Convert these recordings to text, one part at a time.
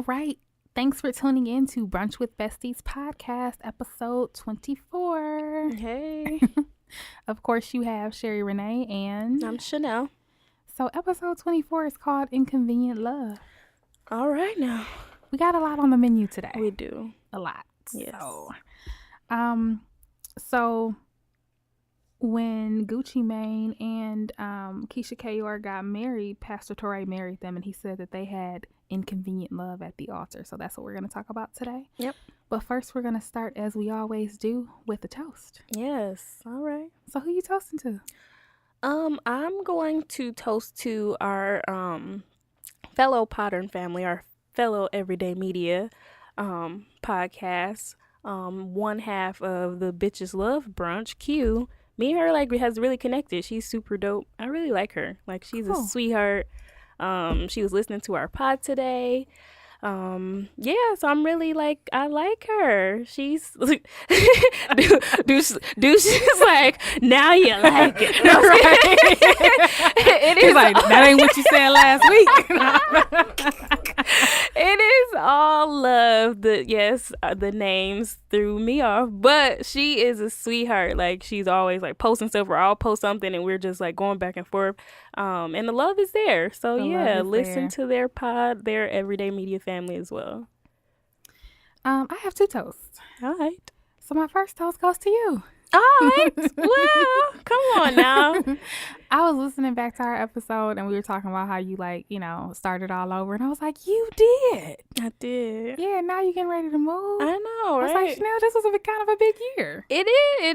All right. Thanks for tuning in to Brunch with Besties podcast, episode 24. Hey. Of course, you have Sherry Renee and... I'm Chanel. So episode 24 is called Inconvenient Love. All right now. We got a lot on the menu today. We do. A lot. Yes. So when Gucci Mane and Keysha Kayor got married, Pastor Toure married them, and he said that they had inconvenient love at the altar. So that's what we're going to talk about today. Yep. But first, we're going to start, as we always do, with a toast. Yes. All right. So who you toasting to? I'm going to toast to our fellow Pattern family, our fellow Everyday Media podcast. One half of the Bitches Love Brunch, Q. Me and her has really connected. She's super dope. I really like her. She's a sweetheart. She was listening to our pod today. So I'm really I like her. She's Deuce is like, now you like it. It is like, that ain't what you said last week. It is all love. The names threw me off, but she is a sweetheart. She's always posting stuff, or I'll post something and we're just going back and forth. And the love is there. So listen to their pod, their Everyday Media family as well. I have two toasts. All right. So my first toast goes to you. All right. Well, come on now. I was listening back to our episode and we were talking about how you started all over, and I was like, you did. I did. Yeah, now you're getting ready to move. I know, right? I was like, Chanel, this was kind of a big year. It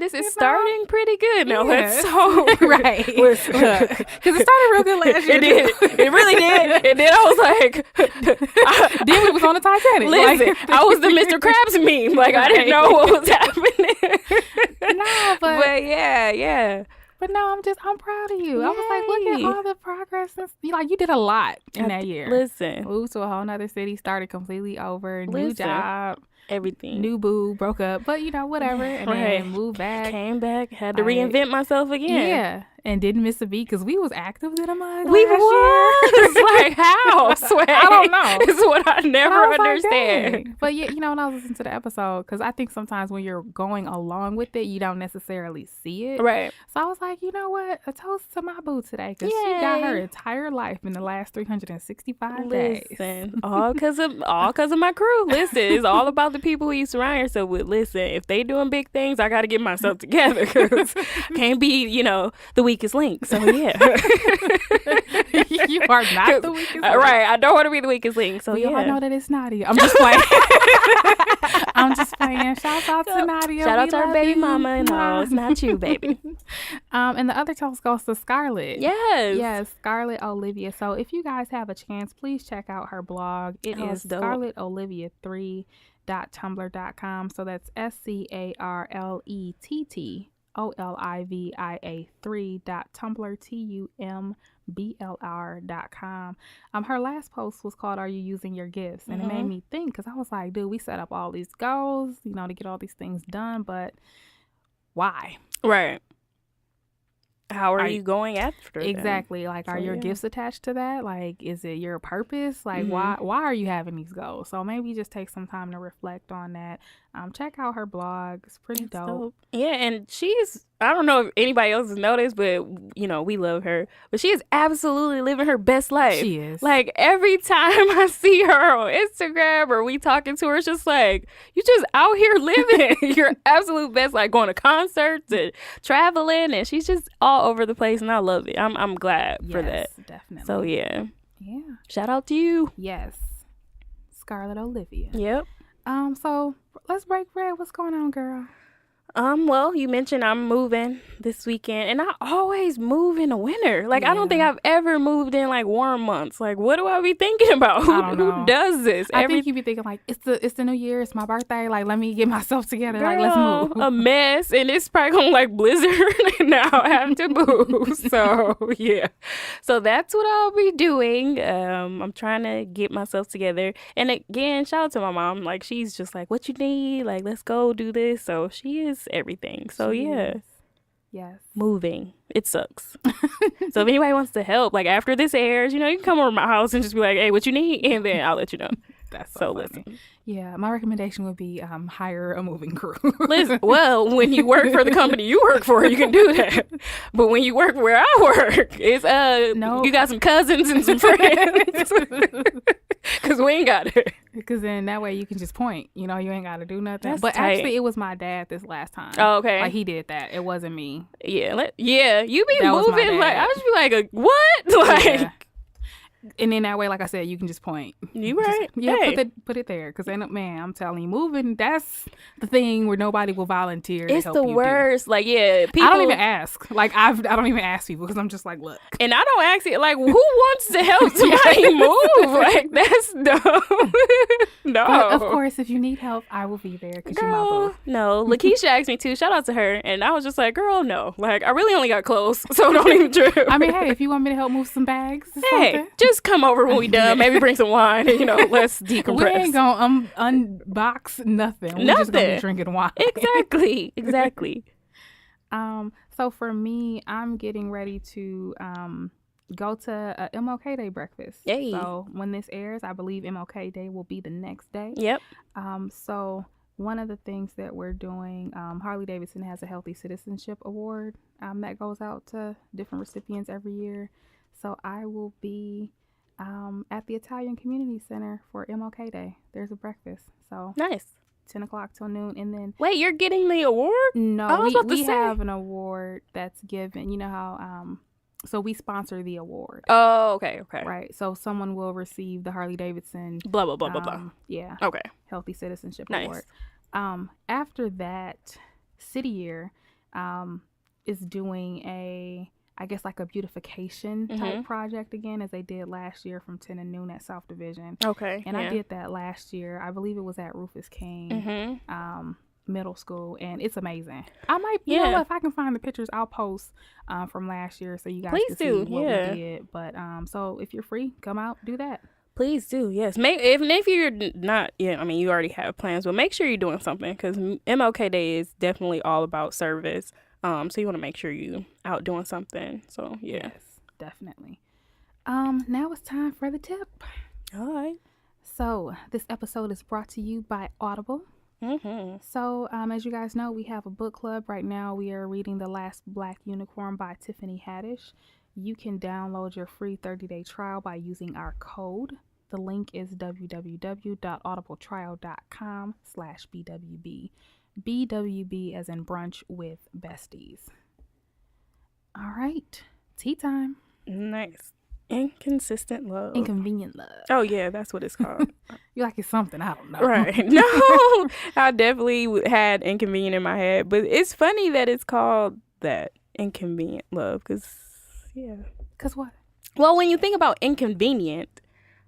is. It's starting pretty good. No, yeah. so right. Because it started real good last year. It did. It really did. And then I was like, then we was on the Titanic. Listen, I was the Mr. Krabs meme. I didn't know what was happening. No, but yeah. But no, I'm proud of you. Yay. I was like, look at all the progress. You did a lot in that year. Listen. Moved to a whole nother city, started completely over, new job. Everything. New boo, broke up, but whatever. And then moved back. Came back, had to reinvent myself again. Yeah. And didn't miss a beat because we was active in a mug. We was. How? Sway. I don't know. It's what I never understand. But when I was listening to the episode, because I think sometimes when you're going along with it, you don't necessarily see it. Right. So I was like, you know what? A toast to my boo today, because she got her entire life in the last 365 days. Listen, all because of my crew. Listen, it's all about the people who you surround yourself with. Listen, if they doing big things, I got to get myself together, because can't be, the weakest link. So yeah. You are not the weakest link. Right. I don't want to be the weakest link. So I know that it's Nadia. I'm just playing. Shout out to Nadia. Shout out to our baby mama. No, it's not you, baby. And the other toast goes to Scarlett. Yes, Scarlett Olivia. So if you guys have a chance, please check out her blog. It is ScarlettOlivia3.tumblr.com. So that's ScarlettOlivia3.tumblr.com. Her last post was called "Are You Using Your Gifts?" And it made me think, because I was like, dude, we set up all these goals, to get all these things done, but why? Right. How are you going after them? Exactly. Are your gifts attached to that? Is it your purpose? Why are you having these goals? So maybe just take some time to reflect on that. Check out her blog. It's pretty dope. Yeah, and I don't know if anybody else has noticed, but we love her. But she is absolutely living her best life. She is. Every time I see her on Instagram or we talking to her, it's just you just out here living your absolute best, going to concerts and traveling, and she's just all over the place, and I love it. I'm glad for that. Definitely. So yeah. Shout out to you. Yes, Scarlett Olivia. Yep. So let's break bread. What's going on, girl? Well, you mentioned I'm moving this weekend, and I always move in the winter. I don't think I've ever moved in warm months. What do I be thinking about? Who does this? I think you be thinking it's the new year, it's my birthday. Let me get myself together. Girl, Let's move. A mess, and it's probably gonna blizzard, and now I have to move. So yeah, so that's what I'll be doing. I'm trying to get myself together, and again, shout out to my mom. She's just what you need. Let's go do this. So she is everything. So yes, moving, it sucks. So if anybody wants to help, after this airs, you can come over to my house and just be like, hey, what you need, and then I'll let you know. That's so So funny. listen. Yeah, my recommendation would be hire a moving crew. Listen, well, when you work for the company you work for, you can do that. But when you work where I work, it's No. you got some cousins and some friends. Because we ain't got it. Because then that way you can just point. You know, you ain't got to do nothing. That's but tight. actually, it was my dad this last time. Oh, okay. Like, he did that. It wasn't me. Yeah, you be That was my moving like dad. I just be like, what? Like, Yeah. And then that way, like I said, you can just point. you right? Yeah, Hey. put it there. Because man, I'm telling you, moving, that's the thing where nobody will volunteer. It's to help the you do. worst. Like, yeah, people. I don't even ask. Like, I don't even ask people because I'm just like, look. And I don't ask it. Like, who wants to help somebody move? Like, that's dumb. No. But of course, if you need help, I will be there because you're my Girl, boo. no. Lakeisha asked me too. Shout out to her. And I was just like, girl, no. Like, I really only got clothes, so don't even trip. I mean, hey, if you want me to help move some bags, or hey, something, just come over when we done. Maybe bring some wine and, let's we decompress. ain't gonna unbox nothing. We're just gonna be Nothing. drinking wine. Exactly. So for me, I'm getting ready to go to a MLK Day breakfast. Yay. So when this airs, I believe MLK Day will be the next day. Yep. So one of the things that we're doing, Harley Davidson has a Healthy Citizenship Award that goes out to different recipients every year. So I will be at the Italian Community Center for MLK Day. There's a breakfast. So Nice. 10 o'clock till noon. And then Wait, you're getting the award? no, I was about to we say. have an award that's given. You know how so we sponsor the award. Oh, okay. Right. So someone will receive the Harley Davidson Blah, blah, blah, blah, blah. Yeah. Okay. Healthy Citizenship Nice. Award. After that, City Year is doing I guess like a beautification type project again, as they did last year from 10 to noon at South Division. Okay. And I did that last year. I believe it was at Rufus King Middle School, and it's amazing. I might, you know, if I can find the pictures, I'll post from last year so you guys Please can do. see what we did. But so if you're free, come out, do that. Please do, yes. If you're not, I mean, you already have plans, but make sure you're doing something because MLK Day is definitely all about service. So you want to make sure you out doing something. So yeah. Yes, definitely. Now it's time for the tip. All right. So this episode is brought to you by Audible. So as you guys know, we have a book club right now. We are reading The Last Black Unicorn by Tiffany Haddish. You can download your free 30-day trial by using our code. The link is www.audibletrial.com/BWB. BWB as in brunch with besties. All right. Tea time. Nice. Inconvenient Love. Inconvenient Love. Oh, yeah, that's what it's called. You like it's something, I don't know. Right. No, I definitely had Inconvenient in my head, but it's funny that it's called that, Inconvenient Love, because, Because what? Well, when you think about inconvenient,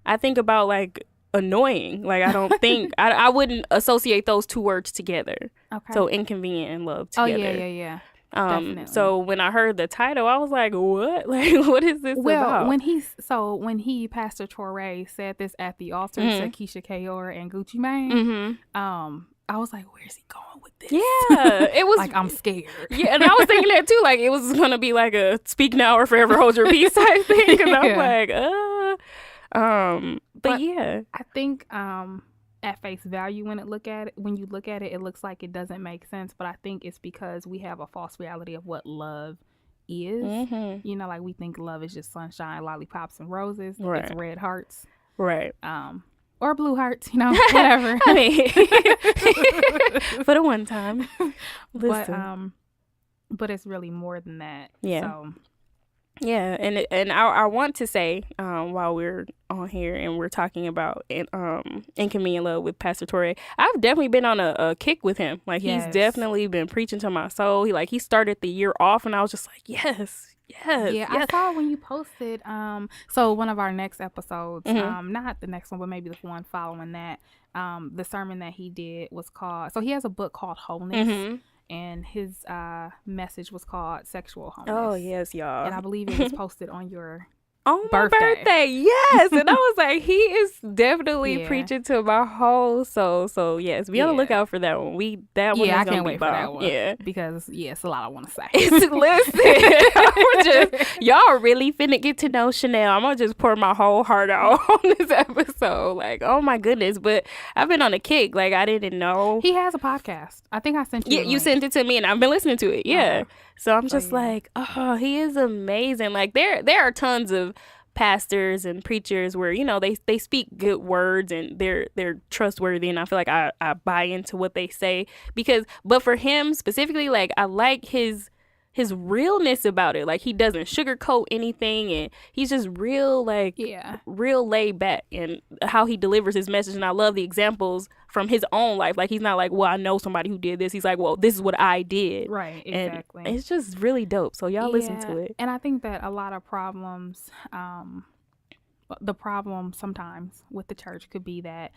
I think about, like, annoying. Like, I don't think, I wouldn't associate those two words together. Okay. So, inconvenient and love Oh, together. yeah. Definitely. So when I heard the title, I was like, what? Like, what is this about? When Pastor Toure said this at the altar to Keysha Kayor and Gucci Mane, I was like, where's he going with this? Yeah, it was like, I'm scared. Yeah, and I was thinking that too. Like, it was gonna be like a speak now or forever hold your peace type thing. Because I'm like, but yeah, I think at face value, when you look at it, it looks like it doesn't make sense. But I think it's because we have a false reality of what love is. You know, like we think love is just sunshine, lollipops, and roses. Right. It's red hearts. Right. Or blue hearts, you know, whatever. I mean, for the one time. Listen. But it's really more than that. Yeah. So. Yeah, and I want to say while we're on here and we're talking about Inconvenient Love with Pastor Toure, I've definitely been on a kick with him. Like, he's definitely been preaching to my soul. He started the year off, and I was just like, yes. Yeah, I saw when you posted. So one of our next episodes, not the next one, but maybe the one following that. The sermon that he did was called. So he has a book called Wholeness. And his message was called Sexual Wholeness. Oh, yes, y'all. And I believe it was posted on your On my birthday, yes. And I was like, he is definitely Yeah. preaching to my whole soul. So yes, be on the lookout for that one. That one is I gonna can't be wait for that one. Yeah, because it's a lot I want to say. Listen, y'all really finna get to know Chanel. I'm gonna just pour my whole heart out on this episode. Like, oh my goodness. But I've been on a kick. Like, I didn't know He has a podcast. I think I sent you. Yeah, you sent it to me, and I've been listening to it. Yeah, so I'm just yeah. like, oh, he is amazing. Like, there are tons of pastors and preachers where, you know, they speak good words and they're trustworthy, and I feel like I buy into what they say but for him specifically, like, I like his realness about it. Like, he doesn't sugarcoat anything, and he's just real, like, real laid back and how he delivers his message. And I love the examples from his own life. Like, he's not like, well, I know somebody who did this. He's like, well, this is what I did. Right, exactly. And it's just really dope. So y'all listen to it. And I think that a lot of problems, the problem sometimes with the church could be that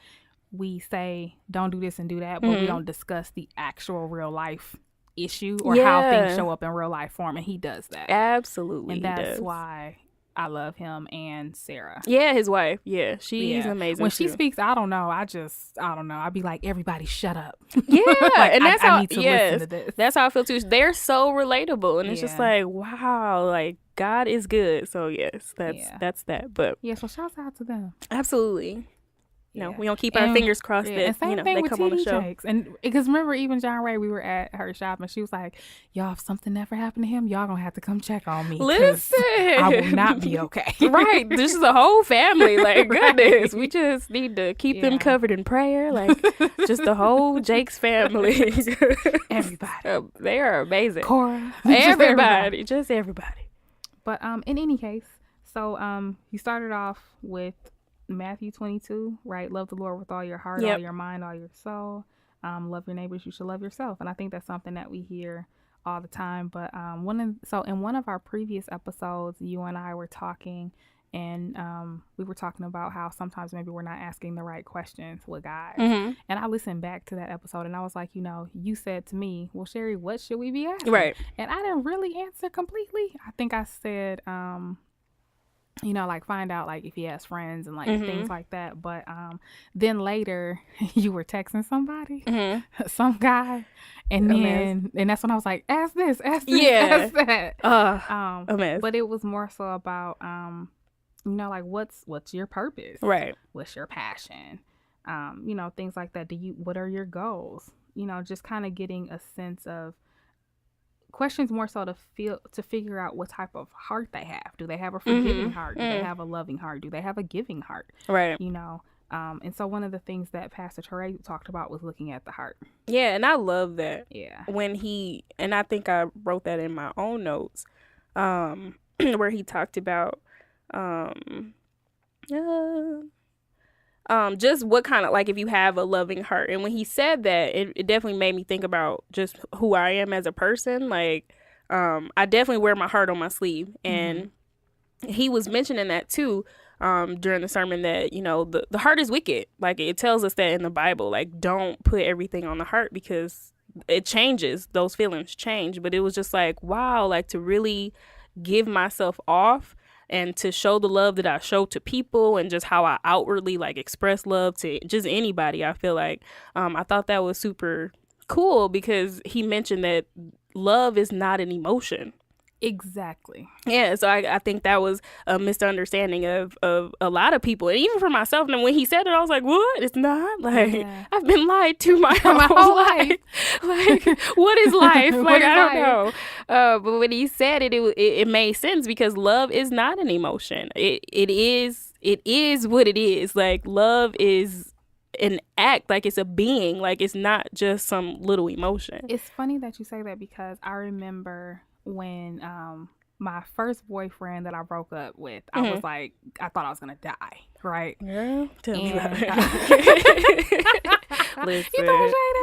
we say, don't do this and do that, but we don't discuss the actual real life issue or how things show up in real life form, and he does that. Absolutely. And that's why I love him and Sarah. Yeah, his wife. Yeah, she's amazing. When she speaks, I don't know. I don't know. I'd be like, everybody shut up. Yeah, like, and that's I how need to listen to this. That's how I feel too. They're so relatable, and it's just like, wow, like, God is good. So yes, that's that. But yeah, so shouts out to them. Absolutely. No, we don't keep our fingers crossed that, and you know, thing they with come on the show. Jakes. And because remember, even John Ray, we were at her shop and she was like, y'all, if something ever happened to him, y'all gonna have to come check on me. Listen, I will not be okay. Right. This is a whole family. Like, goodness, we just need to keep them covered in prayer. Like, just the whole Jake's family. Everybody. They are amazing. Cora. Everybody. Just everybody. But in any case, so you started off with Matthew 22, right? Love the Lord with all your heart, all your mind, all your soul. Love your neighbors. You should love yourself. And I think that's something that we hear all the time. But in one of our previous episodes, you and I were talking, and we were talking about how sometimes maybe we're not asking the right questions with God. And I listened back to that episode, and I was like, you know, you said to me, well, Sherry, what should we be asking? Right. And I didn't really answer completely. I think I said, you know, like, find out, like, if he has friends and, like, things like that. But then later you were texting somebody, some guy, and then and that's when I was like, ask this, ask that. But it was more so about you know, like, what's your purpose, right? What's your passion, you know, things like that. What are your goals? You know, just kind of getting a sense of questions more so to figure out what type of heart they have. Do they have a forgiving heart? Do they have a loving heart? Do they have a giving heart? Right. You know, and so one of the things that Pastor Toure talked about was looking at the heart. Yeah, and I love that. Yeah. And I think I wrote that in my own notes, where he talked about just what kind of, like, if you have a loving heart. And when he said that, it definitely made me think about just who I am as a person. Like, I definitely wear my heart on my sleeve. And he was mentioning that too, during the sermon, that, you know, the heart is wicked. Like, it tells us that in the Bible. Like, don't put everything on the heart, because it changes. Those feelings change. But it was just like, wow, like, to really give myself off and to show the love that I show to people, and just how I outwardly, like, express love to just anybody. I feel like I thought that was super cool, because he mentioned that love is not an emotion. Exactly. Yeah, so I think that was a misunderstanding of a lot of people, and even for myself. And when he said it, I was like, what? It's not? Like, I've been lied to my whole life. Like, what is life? Like, I don't know. But when he said it, it made sense, because love is not an emotion. It is what it is. Like, love is an act. Like, it's a being. Like, it's not just some little emotion. It's funny that you say that, because I remember when my first boyfriend that I broke up with, I was like, I thought I was gonna die, right? Girl, tell me about it. Listen. You throw shade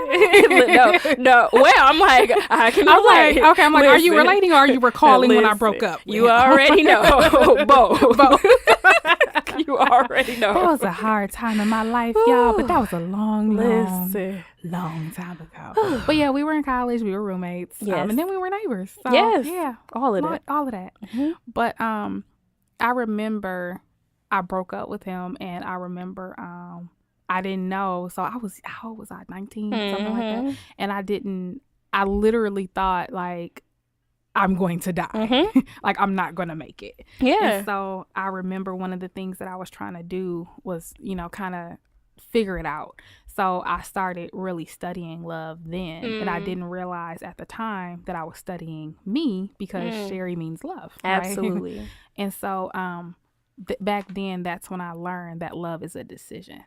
at me? No. Well, I'm like, I can relate. Like, okay, I'm like, listen. Are you relating, or are you recalling when I broke up? You already know. Both. You already know. That was a hard time in my life, y'all, but that was a long time ago. But yeah, we were in college, we were roommates, and then we were neighbors. So, yes, yeah, all of that. But I remember I broke up with him, and I remember I didn't know. So how old was I? 19, something like that. And I literally thought like, I'm going to die. Like, I'm not going to make it. Yeah. And so I remember one of the things that I was trying to do was, kind of figure it out. So I started really studying love then. And I didn't realize at the time that I was studying me, because Sherry means love. Right? Absolutely. And so back then, that's when I learned that love is a decision.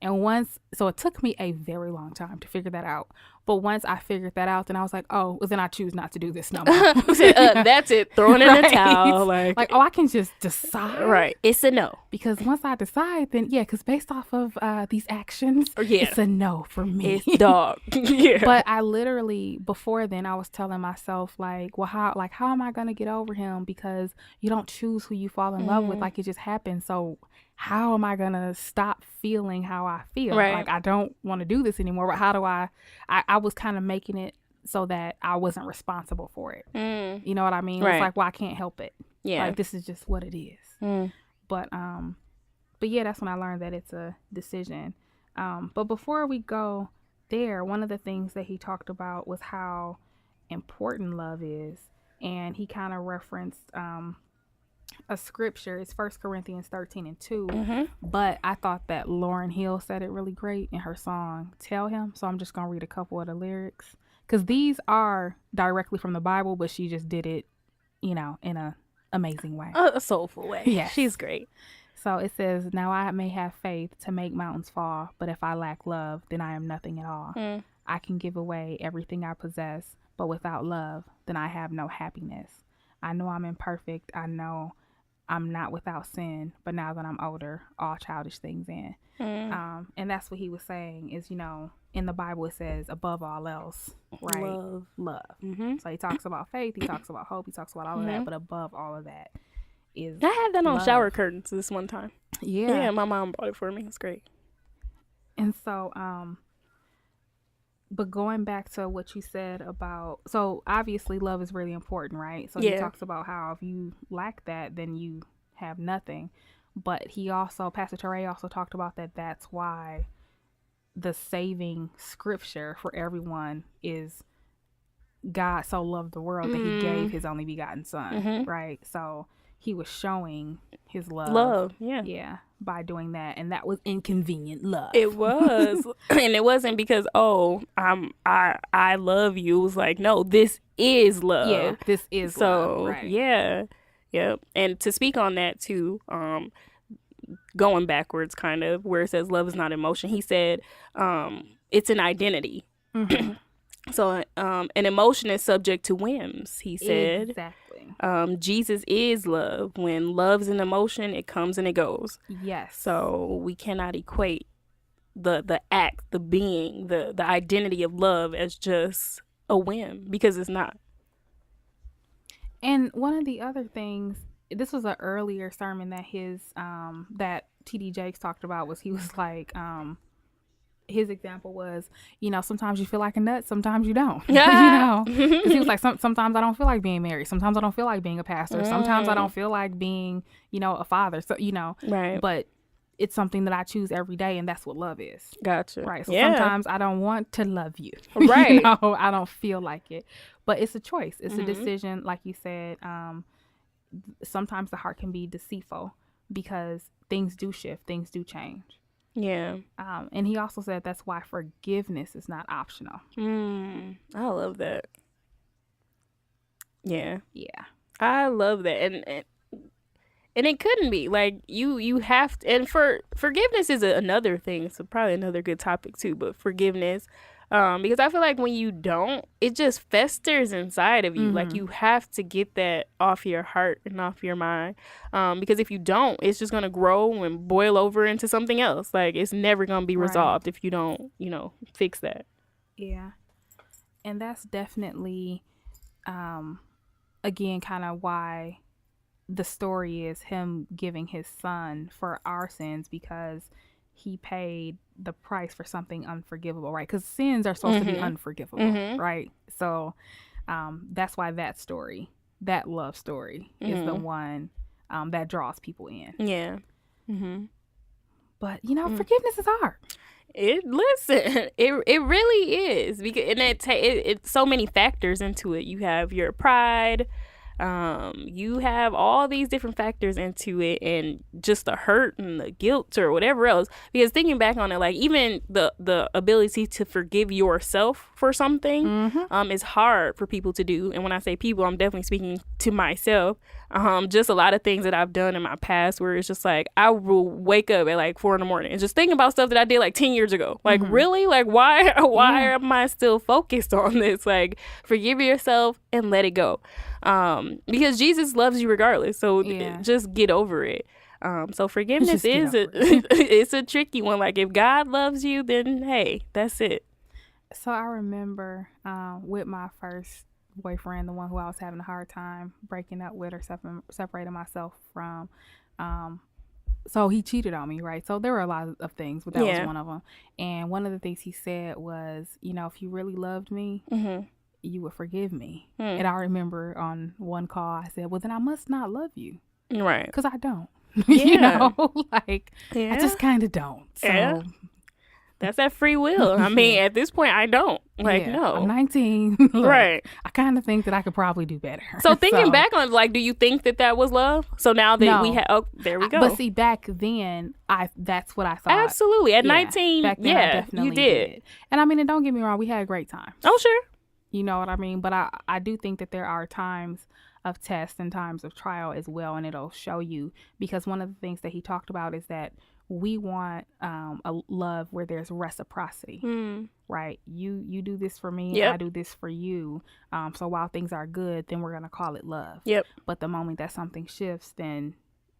And so it took me a very long time to figure that out. But once I figured that out, then I was like, oh, well, then I choose not to do this no more. That's it. Throwing in the towel. Like, oh, I can just decide. Right. It's a no. Because once I decide, then because based off of these actions, Yeah. it's a no for me. It's dog. Yeah. But I literally, before then, I was telling myself like, well, how am I going to get over him? Because you don't choose who you fall in love with. Like, it just happens. So how am I going to stop feeling how I feel? Right. Like, I don't want to do this anymore. But how do I was kind of making it so that I wasn't responsible for it. You know what I mean? Right. It's like, well, I can't help it. Yeah. Like, this is just what it is. But yeah, that's when I learned that it's a decision. But before we go there, one of the things that he talked about was how important love is. And he kind of referenced a scripture. It's 1 Corinthians 13:2. But I thought that Lauryn Hill said it really great in her song Tell Him. So I'm just gonna read a couple of the lyrics, because these are directly from the Bible, but she just did it in a amazing way, a soulful way. Yeah, she's great. So it says, now I may have faith to make mountains fall, but if I lack love, then I am nothing at all. I can give away everything I possess, but without love, then I have no happiness. I know I'm imperfect. I know I'm not without sin, but now that I'm older, all childish things in. And that's what he was saying is, in the Bible it says above all else, right? Love. So he talks about faith, he talks about hope, he talks about all of that, but above all of that is I had that on love. shower curtains this one time. Yeah, my mom bought it for me. It's great. And so but going back to what you said about, so obviously love is really important, right? So he talks about how if you lack that, then you have nothing. But Pastor Toure also talked about that's why the saving scripture for everyone is God so loved the world that he gave his only begotten son, right? So he was showing his love. Yeah, by doing that. And that was inconvenient love. It was. And it wasn't because, I love you. It was like, no, this is love. Yeah, this is love. Right. Yeah. And to speak on that too, going backwards kind of, where it says love is not emotion, he said it's an identity. So an emotion is subject to whims, he said. Exactly. Jesus is love. When love's an emotion, it comes and it goes. Yes. So we cannot equate the act, the being, the identity of love as just a whim, because it's not. And one of the other things, this was an earlier sermon that that TD Jakes talked about, was he was like, his example was, sometimes you feel like a nut, sometimes you don't. Yeah. 'Cause he was like, sometimes I don't feel like being married. Sometimes I don't feel like being a pastor. Sometimes I don't feel like being, a father. So, Right. But it's something that I choose every day, and that's what love is. Gotcha. Right. So sometimes I don't want to love you. Right. I don't feel like it. But it's a choice. It's a decision. Like you said, sometimes the heart can be deceitful because things do shift. Things do change. Yeah. And he also said that's why forgiveness is not optional. I love that. Yeah. Yeah. I love that. And it couldn't be. Like, you have to, and forgiveness is another thing. So probably another good topic too, but forgiveness. Because I feel like when you don't, it just festers inside of you. Like, you have to get that off your heart and off your mind. Because if you don't, it's just going to grow and boil over into something else. Like, it's never going to be resolved if you don't, fix that. Yeah. And that's definitely, again, kind of why the story is him giving his son for our sins, because he paid the price for something unforgivable, right? Because sins are supposed to be unforgivable, right? So that's why that story, that love story, is the one that draws people in. Yeah. But forgiveness is hard. It really is, because and it's so many factors into it. You have your pride, you have all these different factors into it, and just the hurt and the guilt or whatever else. Because thinking back on it, like even the ability to forgive yourself for something is hard for people to do. And when I say people, I'm definitely speaking to myself. Just a lot of things that I've done in my past where it's just like I will wake up at like 4 a.m. and just think about stuff that I did like 10 years ago. Like really, like why am I still focused on this? Like forgive yourself and let it go. Because Jesus loves you regardless. So just get over it. So forgiveness it's a tricky one. Like if God loves you, then hey, that's it. So I remember with my first boyfriend, the one who I was having a hard time breaking up with or separating myself from. So he cheated on me, right? So there were a lot of things, but that was one of them. And one of the things he said was, if you really loved me, you would forgive me. And I remember on one call I said, well, then I must not love you. Right. Because I don't. Yeah. I just kind of don't. So that's that free will. I mean, at this point, I don't. No. I'm 19. Right. I kind of think that I could probably do better. So thinking back on it, like, do you think that was love? So now that we have, there we go. But see, back then, that's what I thought. Absolutely. At 19, back then I definitely you did. And I mean, and don't get me wrong, we had a great time. Oh, sure. You know what I mean? But I do think that there are times of test and times of trial as well, and it'll show you, because one of the things that he talked about is that we want a love where there's reciprocity, right? You do this for me, I do this for you. So while things are good, then we're gonna call it love. Yep. But the moment that something shifts, then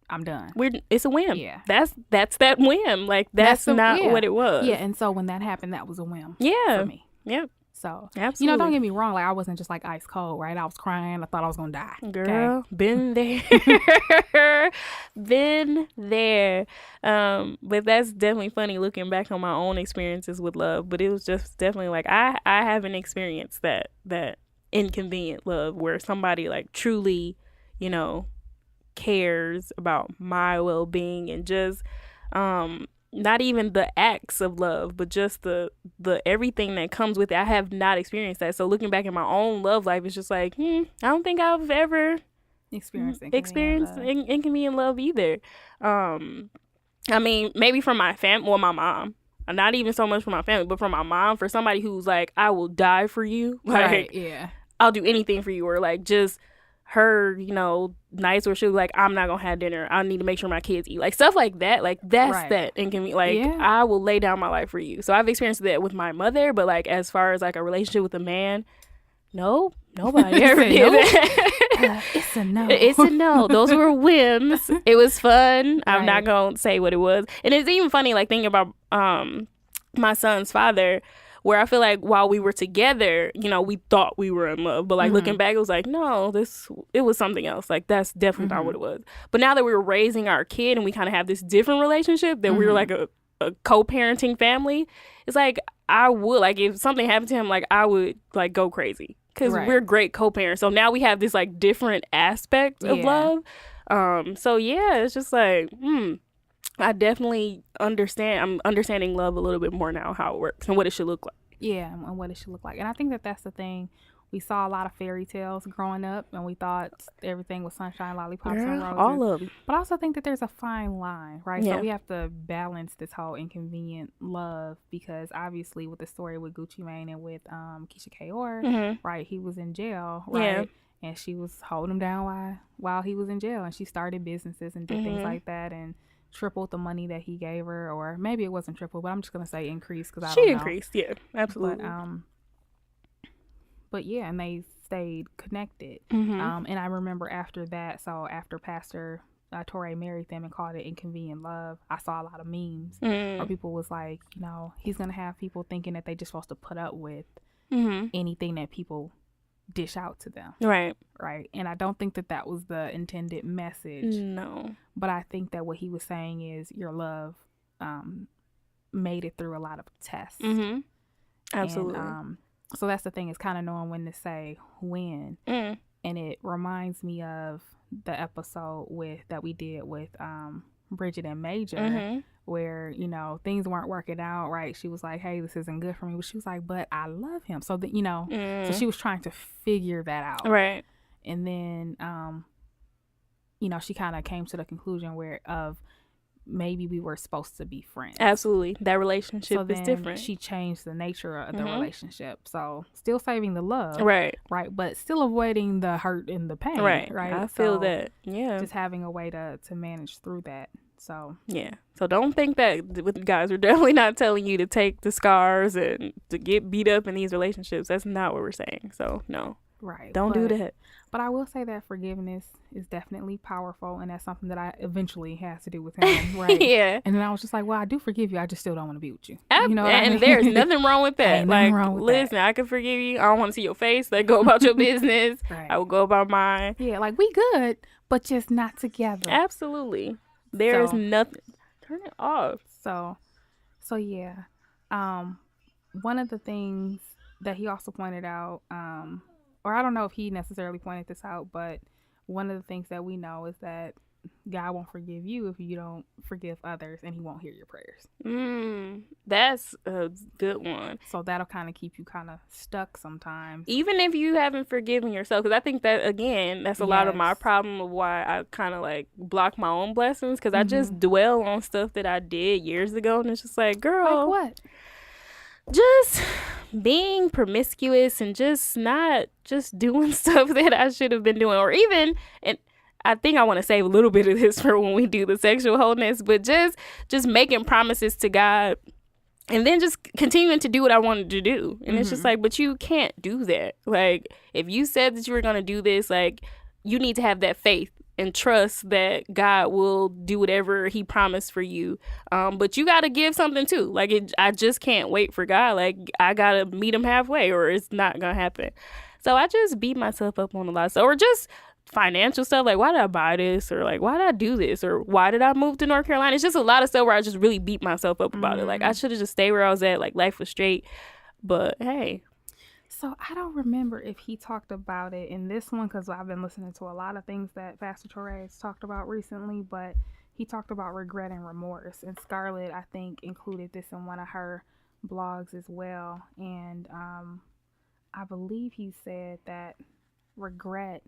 I'm done. It's a whim. Yeah. That's that whim. Like that's not what it was. Yeah. And so when that happened, that was a whim. Yeah. For me. Yep. So, absolutely. Don't get me wrong. Like, I wasn't just like ice cold, right? I was crying. I thought I was going to die. Girl, been there. Been there. But that's definitely funny looking back on my own experiences with love. But it was just definitely like, I haven't experienced that inconvenient love where somebody like truly, cares about my well-being and just, not even the acts of love, but just the everything that comes with it. I have not experienced that. So looking back at my own love life, it's just like, I don't think I've ever experienced inconvenient love either. I mean, maybe from my family, well, my mom. Not even so much from my family, but from my mom. For somebody who's like, I will die for you. Like, right, yeah. I'll do anything for you. Or like just her, nights where she was like, I'm not gonna have dinner, I need to make sure my kids eat, like stuff like that. Like that's that inconvenient. Like I will lay down my life for you. So I've experienced that with my mother, but like as far as like a relationship with a man, no, nobody ever did that. It's a no. It's a no. Those were whims. It was fun. I'm not gonna say what it was. And it's even funny, like thinking about my son's father, where I feel like while we were together, we thought we were in love. But like looking back, it was like, no, it was something else. Like that's definitely not what it was. But now that we were raising our kid and we kind of have this different relationship, that we were like a co-parenting family, it's like I would, like if something happened to him, like I would like go crazy. Because we're great co-parents. So now we have this like different aspect of love. So yeah, it's just like, I definitely understand. I'm understanding love a little bit more now, how it works and what it should look like. Yeah, and what it should look like. And I think that that's the thing. We saw a lot of fairy tales growing up, and we thought everything was sunshine, lollipops, and roses. All of them. But I also think that there's a fine line, right? Yeah. So we have to balance this whole inconvenient love, because obviously with the story with Gucci Mane and with Keysha Kayor, right? He was in jail, right? Yeah. And she was holding him down while he was in jail, and she started businesses and did things like that, and tripled the money that he gave her, or maybe it wasn't triple, but I'm just gonna say increased, because she increased, yeah, absolutely. But yeah, and they stayed connected. And I remember after that, so after Pastor Toure married them and called it Inconvenient Love, I saw a lot of memes where people was like, he's gonna have people thinking that they just supposed to put up with anything that people dish out to them. Right. And I don't think that was the intended message. No. But I think that what he was saying is your love made it through a lot of tests. Absolutely. And, so that's the thing, is kind of knowing when to say when. and it reminds me of the episode that we did with Bridget and Major, where, you know, things weren't working out right. She was like, hey, this isn't good for me. But she was like, but I love him. So that, you know, so she was trying to figure that out. Right. And then, you know, she kind of came to the conclusion of maybe we were supposed to be friends. Absolutely. That relationship is different. She changed the nature of the relationship. So still saving the love. Right. Right. But still avoiding the hurt and the pain. Right. Right. I feel that. Yeah. Just having a way to manage through that. So yeah. So don't think that guys are definitely not telling you to take the scars and to get beat up in these relationships. That's not what we're saying. So no. Right. Don't do that. But I will say that forgiveness is definitely powerful, and that's something that I eventually had to do with him. Right. Yeah. And then I was just like, well, I do forgive you. I just still don't want to be with you. You know, and there's nothing wrong with that. Like, listen, I can forgive you. I don't want to see your face. Like, go about your business. Right. I will go about mine. Yeah, like we good, but just not together. Absolutely. There's nothing. Turn it off. So yeah. One of the things that he also pointed out, or I don't know if he necessarily pointed this out, but one of the things that we know is that God won't forgive you if you don't forgive others, and he won't hear your prayers. That's a good one. So that'll kind of keep you kind of stuck sometimes. Even if you haven't forgiven yourself, because I think that, again, that's a lot of my problem of why I kind of like block my own blessings, because I just dwell on stuff that I did years ago, and it's just like, girl. Like what? Just being promiscuous and just not just doing stuff that I should have been doing, or even, and I think I want to save a little bit of this for when we do the sexual wholeness, but just making promises to God and then just continuing to do what I wanted to do. And it's just like, but you can't do that. Like, if you said that you were going to do this, like, you need to have that faith and trust that God will do whatever he promised for you. But you got to give something too. Like, I just can't wait for God. Like, I got to meet him halfway or it's not going to happen. So I just beat myself up on a lot of stuff, or just financial stuff. Like, why did I buy this? Or like, why did I do this? Or why did I move to North Carolina? It's just a lot of stuff where I just really beat myself up about it. Like, I should have just stayed where I was at. Like, life was straight. But hey. So I don't remember if he talked about it in this one, because I've been listening to a lot of things that Pastor Toure has talked about recently, but he talked about regret and remorse. And Scarlett, I think, included this in one of her blogs as well. And I believe he said that regret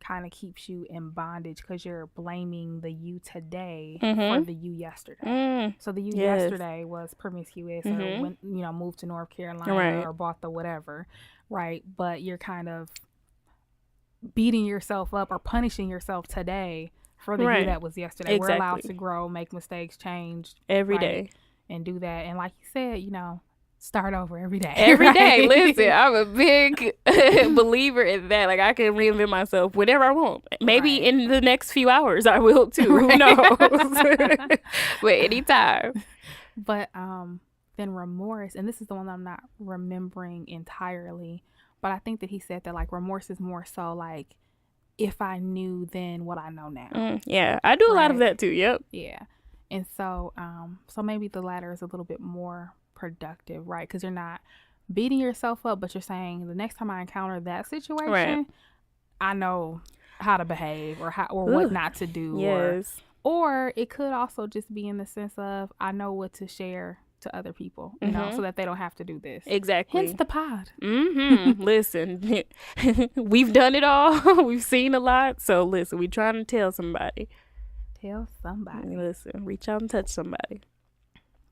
kind of keeps you in bondage because you're blaming the you today for the you yesterday. So the you yesterday was promiscuous or went, moved to North Carolina or bought the whatever, right? But you're kind of beating yourself up or punishing yourself today for the you that was yesterday. Exactly. We're allowed to grow, make mistakes, change every day, and do that. And like you said, start over every day. Every day. Listen, I'm a big believer in that. Like, I can reinvent myself whenever I want. Maybe in the next few hours I will too. Who knows? But anytime. But then remorse, and this is the one that I'm not remembering entirely, but I think that he said that like remorse is more so like, if I knew then what I know now. Yeah, I do a lot of that too. Yep. Yeah. And so so maybe the latter is a little bit more productive, right? Because you're not beating yourself up, but you're saying the next time I encounter that situation, I know how to behave or what not to do. Yes. Or it could also just be in the sense of I know what to share to other people, you know, so that they don't have to do this. Exactly. Hence the pod. Listen, we've done it all. We've seen a lot. So listen, we're trying to tell somebody. Tell somebody. Listen, reach out and touch somebody.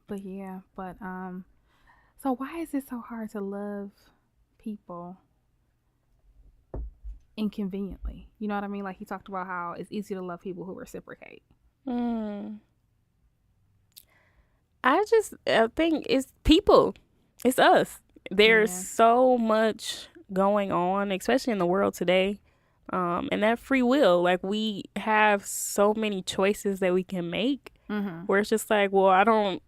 But yeah, so why is it so hard to love people inconveniently? You know what I mean? Like, he talked about how it's easy to love people who reciprocate. I think it's people. It's us. There's so much going on, especially in the world today. And that free will, like, we have so many choices that we can make where it's just like, well, I don't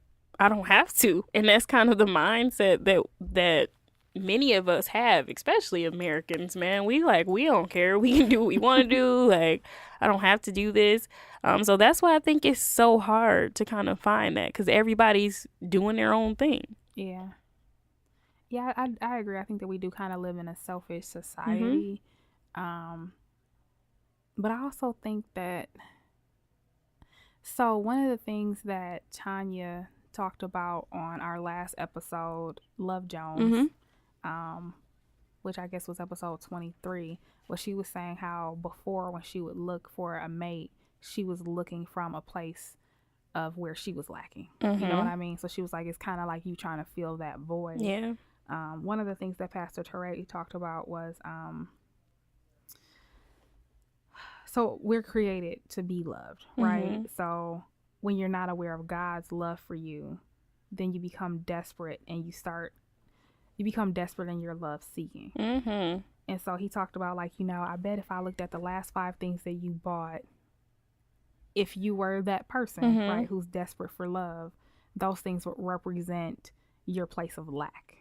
have to. And that's kind of the mindset that many of us have, especially Americans, man. We don't care. We can do what we want to do. Like, I don't have to do this. So that's why I think it's so hard to kind of find that, because everybody's doing their own thing. Yeah. Yeah, I agree. I think that we do kind of live in a selfish society. But I also think that, so one of the things that Tanya talked about on our last episode, Love Jones, which I guess was episode 23, where she was saying how before when she would look for a mate, she was looking from a place of where she was lacking. You know what I mean? So she was like, it's kind of like you trying to fill that void. Yeah. One of the things that Pastor Toure talked about was, so we're created to be loved, right? So when you're not aware of God's love for you, then you become desperate and you become desperate in your love seeking. And so he talked about, like, I bet if I looked at the last 5 things that you bought, if you were that person, right, who's desperate for love, those things would represent your place of lack.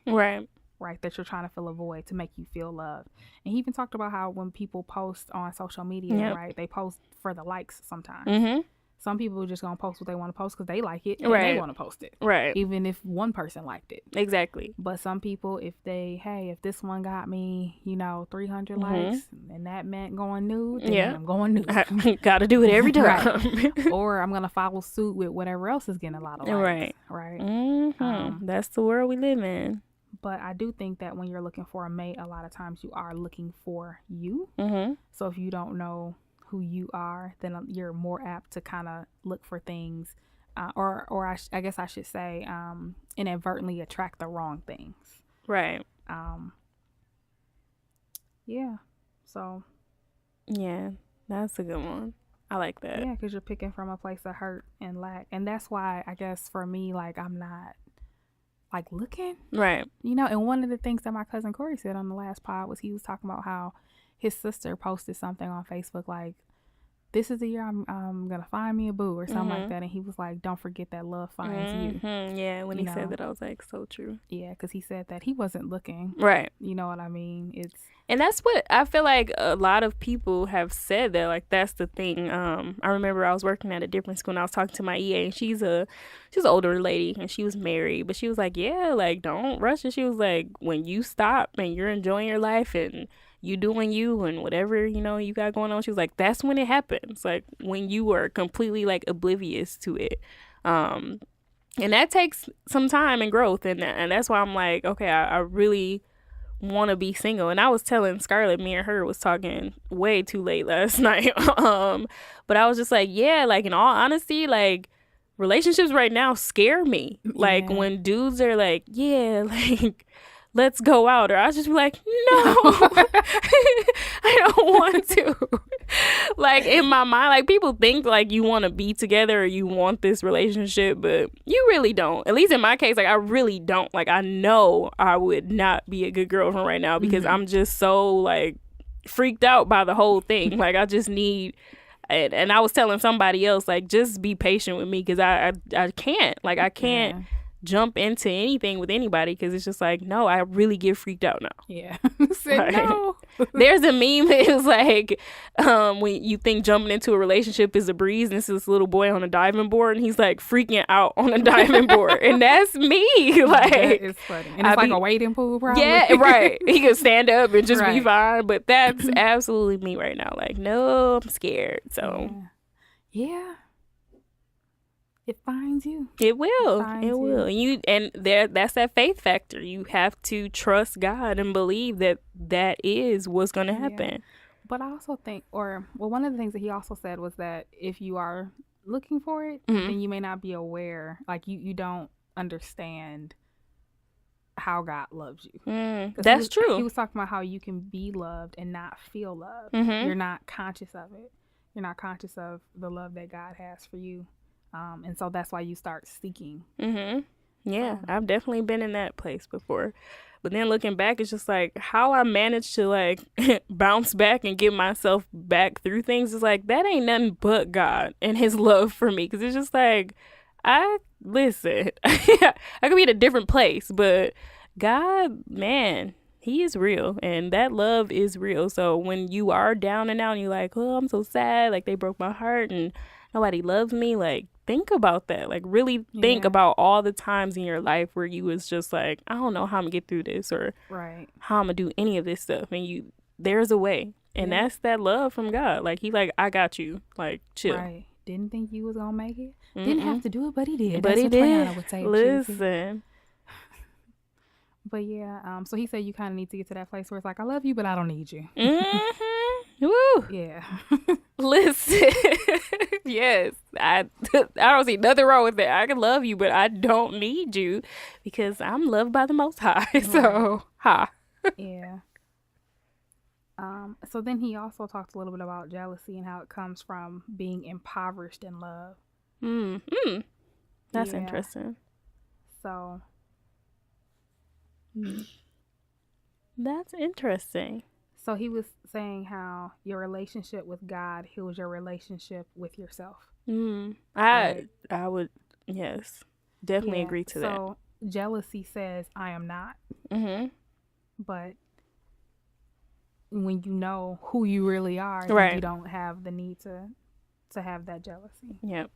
Right, that you're trying to fill a void to make you feel loved. And he even talked about how when people post on social media, right, they post for the likes sometimes. Some people are just going to post what they want to post because they like it and they want to post it. Right. Even if one person liked it. Exactly. But some people, if this one got me, 300 likes and that meant going nude, then I'm going nude. Got to do it every time. Right. Or I'm going to follow suit with whatever else is getting a lot of likes. Right. That's the world we live in. But I do think that when you're looking for a mate, a lot of times you are looking for you. So if you don't know who you are, then you're more apt to kind of look for things, or I guess I should say, inadvertently attract the wrong things. Right. Yeah. So. Yeah, that's a good one. I like that. Yeah, because you're picking from a place of hurt and lack, and that's why I guess for me, like, I'm not like looking. Right. And one of the things that my cousin Corey said on the last pod was he was talking about how his sister posted something on Facebook like, this is the year I'm gonna find me a boo or something like that, and he was like, don't forget that love finds you. Yeah, when he said that, I was like, so true. Yeah, because he said that he wasn't looking. Right. You know what I mean? And that's what I feel like a lot of people have said, that like that's the thing. I remember I was working at a different school and I was talking to my EA, and she's an older lady and she was married, but she was like, yeah, like don't rush it. She was like, when you stop and you're enjoying your life and you doing you and whatever you got going on, she was like, that's when it happens, like when you are completely like oblivious to it, and that takes some time and growth, and that's why I'm like, okay, I really want to be single. And I was telling Scarlett, me and her was talking way too late last night, but I was just like, yeah, like in all honesty, like relationships right now scare me. Like when dudes are like, yeah, like let's go out, or I'll just be like, no, I don't want to. Like in my mind, like people think like you want to be together or you want this relationship, but you really don't. At least in my case, like I really don't. Like I know I would not be a good girlfriend right now because I'm just so like freaked out by the whole thing. Like I just need, and I was telling somebody else, like just be patient with me because I can't, like I can't jump into anything with anybody because it's just like, no, I really get freaked out now. Yeah. Like, no. There's a meme. It was like, when you think jumping into a relationship is a breeze, and it's this little boy on a diving board and he's like freaking out on a diving board, and that's me. Like it's funny, and it's like a wading pool probably. Yeah, right. He could stand up and just be fine, but that's absolutely me right now. Like, no, I'm scared. So yeah. It finds you. It will. It will. And that's that faith factor. You have to trust God and believe that is what's going to happen. Yeah. But I also think, one of the things that he also said was that if you are looking for it, then you may not be aware. Like you don't understand how God loves you. That's true. He was talking about how you can be loved and not feel loved. You're not conscious of it. You're not conscious of the love that God has for you. And so that's why you start seeking. Yeah, I've definitely been in that place before. But then looking back, it's just like how I managed to like bounce back and get myself back through things is like, that ain't nothing but God and his love for me. Because it's just like, listen, I could be in a different place, but God, man, he is real, and that love is real. So when you are down and out and you're like, oh, I'm so sad, like they broke my heart and nobody loves me, like think about that. Like really think about all the times in your life where you was just like, I don't know how I'm gonna get through this, or how I'm gonna do any of this stuff, and there's a way. And Yeah. that's that love from God. Like, he like, I got you. Like, chill. Right. Didn't think you was gonna make it. Didn't have to do it, but he did. But That's he what did. Triana would say. If she was here. Listen. But yeah, so he said you kind of need to get to that place where it's like, I love you, but I don't need you. Woo. Yeah. Listen. Yes. I don't see nothing wrong with that. I can love you, but I don't need you because I'm loved by the Most High. So, Yeah. So then he also talks a little bit about jealousy and how it comes from being impoverished in love. That's Yeah. interesting. So That's interesting. So he was saying how your relationship with God heals your relationship with yourself. I would, yes, definitely agree to that. So jealousy says, I am not. But when you know who you really are, Right. you don't have the need to have that jealousy. Yep.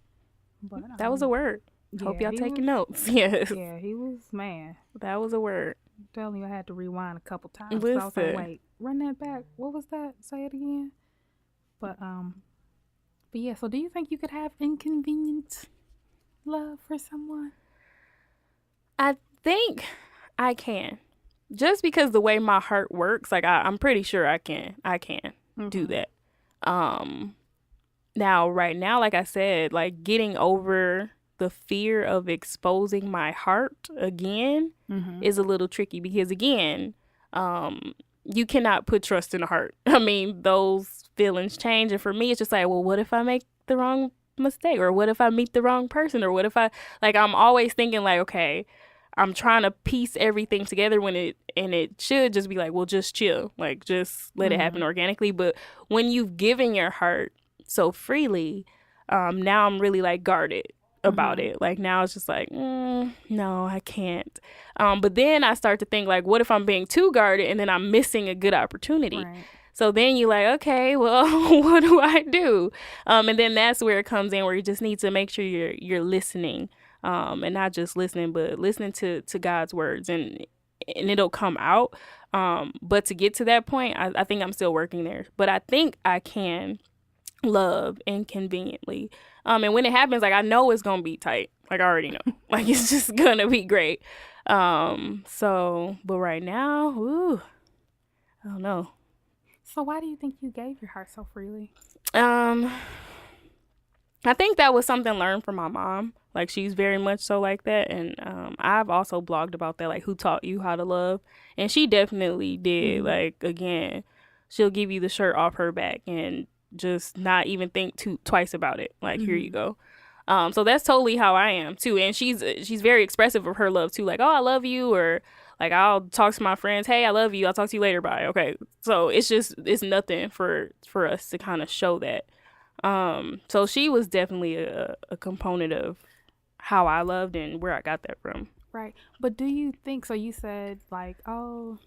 But That was a word. Hope y'all taking notes. Yes. Yeah, he was, man. That was a word. I'm telling you, I had to rewind a couple times. Listen. So I was like, wait, run that back. What was that? Say it again. But yeah, so do you think you could have inconvenient love for someone? I think I can. Just because the way my heart works, like I'm pretty sure I can do that. Now, right now, like I said, like getting over the fear of exposing my heart again is a little tricky because, again, you cannot put trust in the heart. I mean, those feelings change. And for me, it's just like, well, what if I make the wrong mistake? Or what if I meet the wrong person? Or what if I'm always thinking like, okay, I'm trying to piece everything together when it should just be like, well, just chill. Like, just let it happen organically. But when you've given your heart so freely, now I'm really like guarded about it. Like, now it's just like, no, I can't. But then I start to think like, what if I'm being too guarded and then I'm missing a good opportunity? Right. So then you're like, okay, well, what do I do? And then that's where it comes in, where you just need to make sure you're listening, and not just listening, but listening to God's words, and it'll come out. But to get to that point, I think I'm still working there. But I think I can love inconveniently. And when it happens, like, I know it's gonna be tight. Like, I already know. Like, it's just gonna be great. So, but right now, I don't know. So why do you think you gave your heart so freely? I think that was something learned from my mom. Like, she's very much so like that. And I've also blogged about that, like, who taught you how to love? And she definitely did. Like, again, she'll give you the shirt off her back and just not even think twice about it. Like, here you go. So that's totally how I am too. And she's very expressive of her love too. Like, oh, I love you, or like, I'll talk to my friends, hey, I love you, I'll talk to you later, bye. Okay. So it's nothing for us to kind of show that. So she was definitely a component of how I loved and where I got that from. Right. But do you think, so you said like, oh,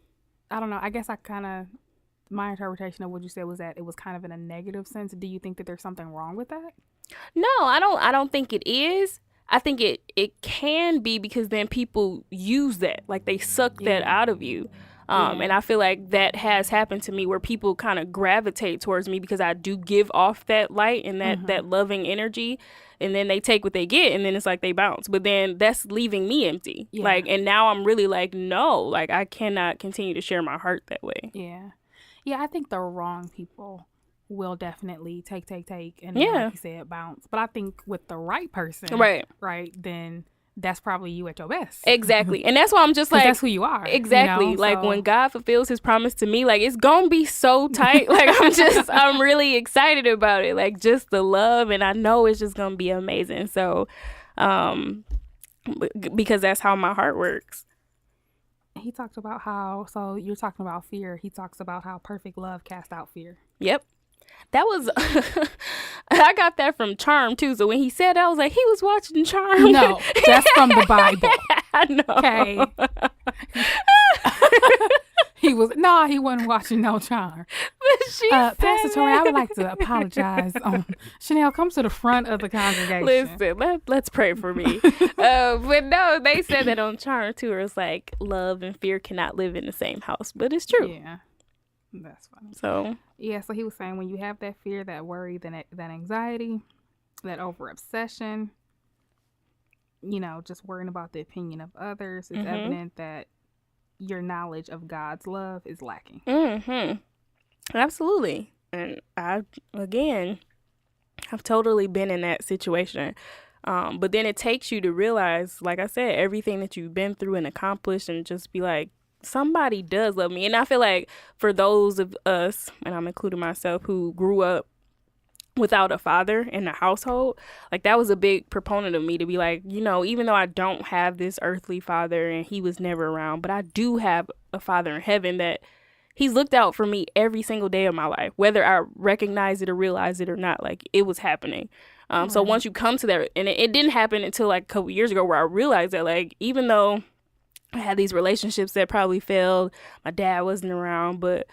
I don't know, I guess my interpretation of what you said was that it was kind of in a negative sense. Do you think that there's something wrong with that? No, I don't think it is. I think it can be, because then people use that, like they suck that out of you. And I feel like that has happened to me, where people kind of gravitate towards me because I do give off that light and that loving energy, and then they take what they get, and then it's like they bounce. But then that's leaving me empty. Yeah. Like, and now I'm really like, no, like, I cannot continue to share my heart that way. Yeah. Yeah, I think the wrong people will definitely take, and then, like you said, bounce. But I think with the right person, right, then that's probably you at your best. Exactly. And that's why I'm just like, that's who you are. Exactly. You know? Like, when God fulfills his promise to me, like, it's gonna be so tight. Like, I'm really excited about it. Like, just the love, and I know it's just gonna be amazing. So, because that's how my heart works. He talked about how, so you're talking about fear. He talks about how perfect love casts out fear. Yep. That was, I got that from Charm too. So when he said that, I was like, he was watching Charm. No, that's from the Bible. I know. Okay. he wasn't watching no Charm. But she Pastor Toure, I would like to apologize. Chanel, come to the front of the congregation. Listen, let's pray for me. But no, they said that on Charm too. It was like, love and fear cannot live in the same house. But it's true. Yeah. That's funny. So Yeah, so he was saying when you have that fear, that worry, that anxiety, that over obsession, just worrying about the opinion of others, it's evident that your knowledge of God's love is lacking. Absolutely. And I've totally been in that situation. But then it takes you to realize, like I said, everything that you've been through and accomplished, and just be like, somebody does love me. And I feel like for those of us, and I'm including myself, who grew up without a father in the household, like that was a big proponent of me to be like, even though I don't have this earthly father and he was never around, but I do have a father in heaven that he's looked out for me every single day of my life, whether I recognize it or realize it or not. Like, it was happening. So once you come to that, and it didn't happen until like a couple years ago, where I realized that, like, even though I had these relationships that probably failed, my dad wasn't around, but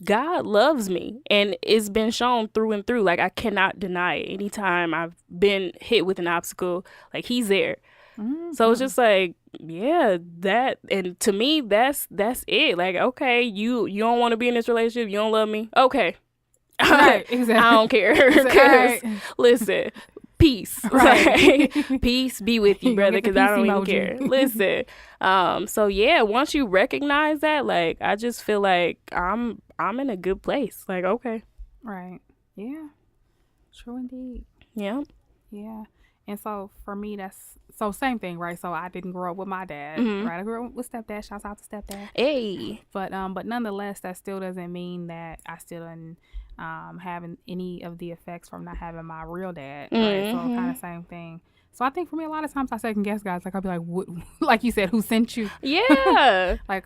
God loves me, and it's been shown through and through. Like, I cannot deny it. Anytime I've been hit with an obstacle, like, he's there. So it's just like, yeah, that, and to me, that's it. Like, okay, you don't want to be in this relationship, you don't love me, okay. Right, exactly. I don't care. Because, listen, peace. Right. Like, peace be with you, brother, because I don't even care. Listen. So yeah, once you recognize that, like, I just feel like I'm in a good place. Like, okay. Right. Yeah. True indeed. Yeah. Yeah. And so for me, same thing, right? So I didn't grow up with my dad, right? I grew up with stepdad. Shouts out to stepdad. Hey. But nonetheless, that still doesn't mean that I still didn't have any of the effects from not having my real dad, right? So kind of same thing. So I think for me, a lot of times I second guess guys. Like, I'll be like, what, like you said, who sent you? Yeah. Like,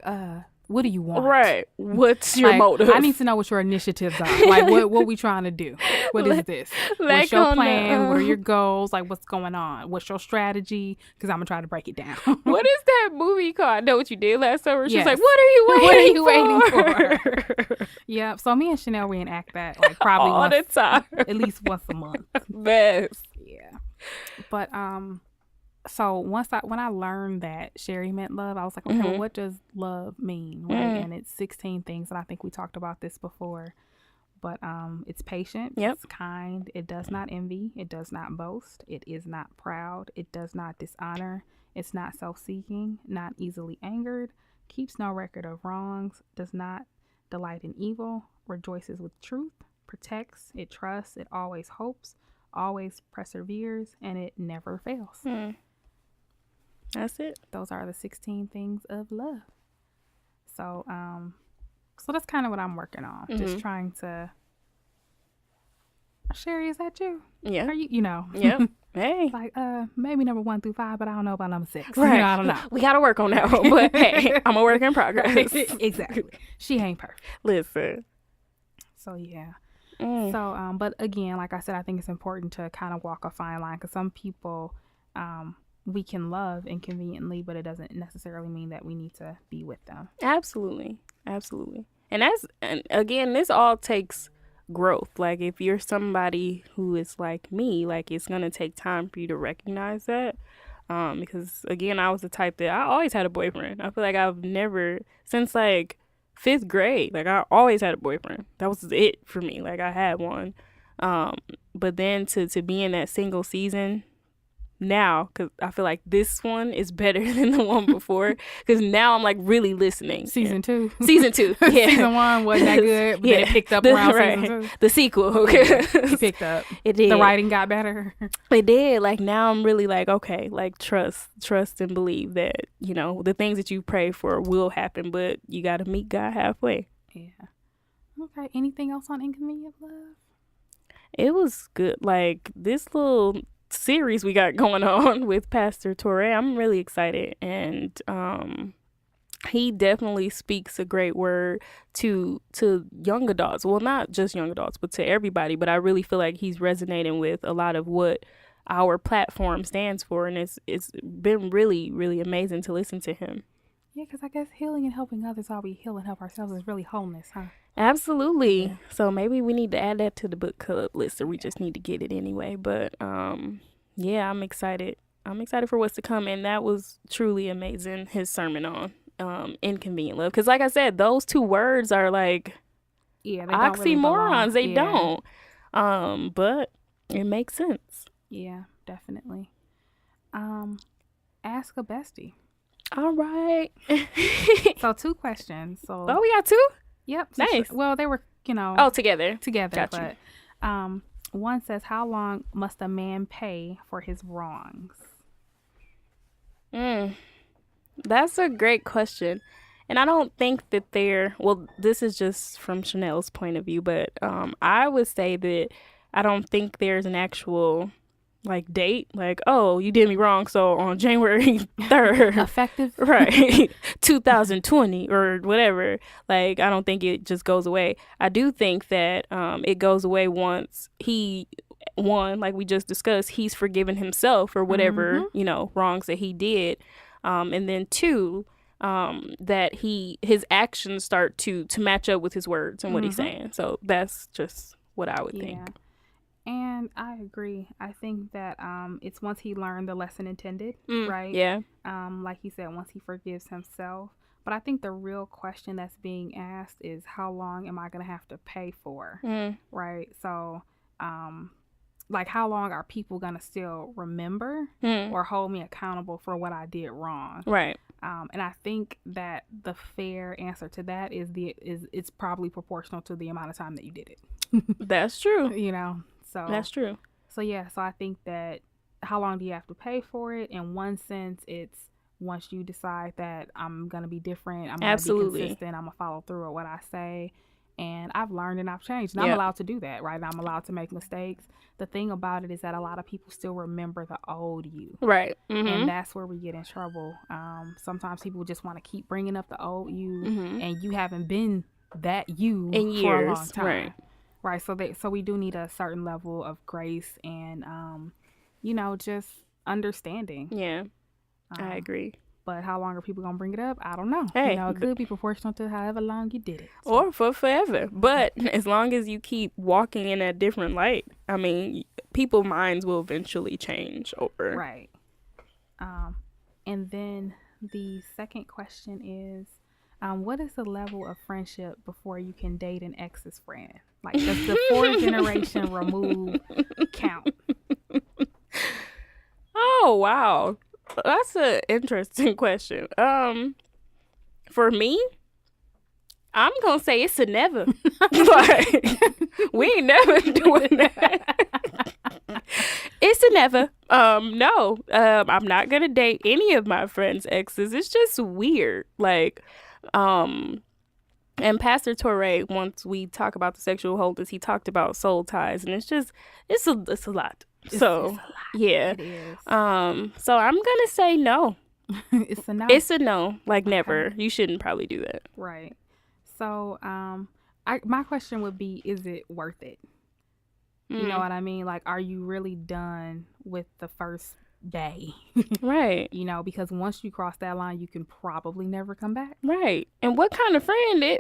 what do you want? Right. What's your motive? I need to know what your initiatives are. Like, what we trying to do? What is this? What's your plan? What are your goals? Like, what's going on? What's your strategy? Because I'm going to try to break it down. What is that movie called? I Know What You Did Last Summer? She's like, what are you waiting for? Yeah. So me and Chanel reenact that, like, probably all the time. At least once a month. Best. Yeah. But, so when I learned that Sherry meant love, I was like, okay, well, what does love mean? Right. And it's 16 things. And I think we talked about this before, but it's patient. Yep. It's kind. It does not envy. It does not boast. It is not proud. It does not dishonor. It's not self-seeking, not easily angered, keeps no record of wrongs, does not delight in evil, rejoices with truth, protects, it trusts, it always hopes, always perseveres, and it never fails. That's it. Those are the 16 things of love. So that's kind of what I'm working on. Just trying to. Sherry, is that you? Yeah. Are you? Yep. Hey. Like, maybe number 1 through 5, but I don't know about number 6. Right. I don't know. We got to work on that one. But hey, I'm a work in progress. Exactly. She ain't perfect. Listen. So yeah. So but again, like I said, I think it's important to kind of walk a fine line, because some people we can love inconveniently, but it doesn't necessarily mean that we need to be with them. Absolutely. And again, this all takes growth. Like, if you're somebody who is like me, like, it's gonna take time for you to recognize that, because again, I was the type that I always had a boyfriend. I feel like I've never, since like 5th grade, like, I always had a boyfriend. That was it for me. Like, I had one, but then to be in that single season now, because I feel like this one is better than the one before, because now I'm like really listening. Season 2. Yeah. Season 1 wasn't that good, but then it picked up around season 2. The sequel. It picked up. It did. The writing got better. It did. Like, now I'm really like, okay, like, trust and believe that, the things that you pray for will happen, but you got to meet God halfway. Yeah. Okay. Anything else on Inconvenient Love? It was good. Like, this little series we got going on with Pastor Toure, I'm really excited, and he definitely speaks a great word to young adults. Well, not just young adults, but to everybody. But I really feel like he's resonating with a lot of what our platform stands for, and it's been really, really amazing to listen to him. Yeah, because I guess healing and helping others while we heal and help ourselves is really wholeness, huh? Absolutely. Yeah. So maybe we need to add that to the book club list, or we just need to get it anyway. But yeah, I'm excited. I'm excited for what's to come. And that was truly amazing, his sermon on Inconvenient Love. Because like I said, those 2 words are like Yeah, they don't really belong. oxymorons. They Yeah. don't. But it makes sense. Yeah, definitely. Ask a bestie. All right. So 2 questions. So Oh, we got 2? yep. So Nice. well, they were, Oh, together. together, Got you. but one says, how long must a man pay for his wrongs? That's a great question. And I don't think that well, this is just from Chanel's point of view, but I would say that I don't think there's an actual like date, like, oh, you did me wrong, so on January 3rd, Effective? right, 2020 or whatever, like, I don't think it just goes away. I do think that it goes away once like we just discussed, he's forgiven himself for whatever, wrongs that he did. And then 2, that his actions start to match up with his words and what he's saying. So that's just what I would think. And I agree. I think that it's once he learned the lesson intended, right? Yeah. Like you said, once he forgives himself. But I think the real question that's being asked is, how long am I going to have to pay for? Right? So, like, how long are people going to still remember or hold me accountable for what I did wrong? Right. And I think that the fair answer to that is it's probably proportional to the amount of time that you did it. That's true. So that's true. So yeah, so I think that how long do you have to pay for it? In one sense, it's once you decide that I'm gonna be different, I'm gonna be consistent, I'm gonna follow through with what I say, and I've learned and I've changed, and I'm allowed to do that, right? I'm allowed to make mistakes. The thing about it is that a lot of people still remember the old you, right? And that's where we get in trouble. Sometimes people just want to keep bringing up the old you, and you haven't been that you in years, for a long time. Right. So we do need a certain level of grace and, just understanding. Yeah, I agree. But how long are people going to bring it up? I don't know. Hey, it could be proportional to however long you did it. So. Or for forever. But as long as you keep walking in a different light, I mean, people's minds will eventually change over. Right. And then the second question is, what is the level of friendship before you can date an ex's friend? Like, does the 4-generation remove count? Oh, wow. That's an interesting question. For me, I'm going to say it's a never. Like, we ain't never doing that. It's a never. No, I'm not going to date any of my friends' exes. It's just weird. Like, and Pastor Toure, once we talk about the sexual wholeness, he talked about soul ties, and it's a lot. It's a lot. Yeah. It is. So I'm gonna say no. It's a no. It's a no. Like, never. You shouldn't probably do that. Right. So, my question would be, is it worth it? You know what I mean? Like, are you really done with the first day? Right. Because once you cross that line, you can probably never come back. Right. And what kind of friend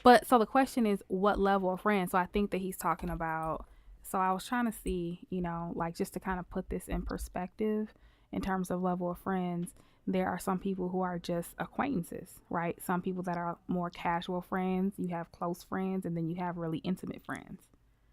But so the question is, what level of friend? So I think that he's talking about, so I was trying to see, like, just to kind of put this in perspective in terms of level of friends. There are some people who are just acquaintances, right? Some people that are more casual friends. You have close friends, and then you have really intimate friends.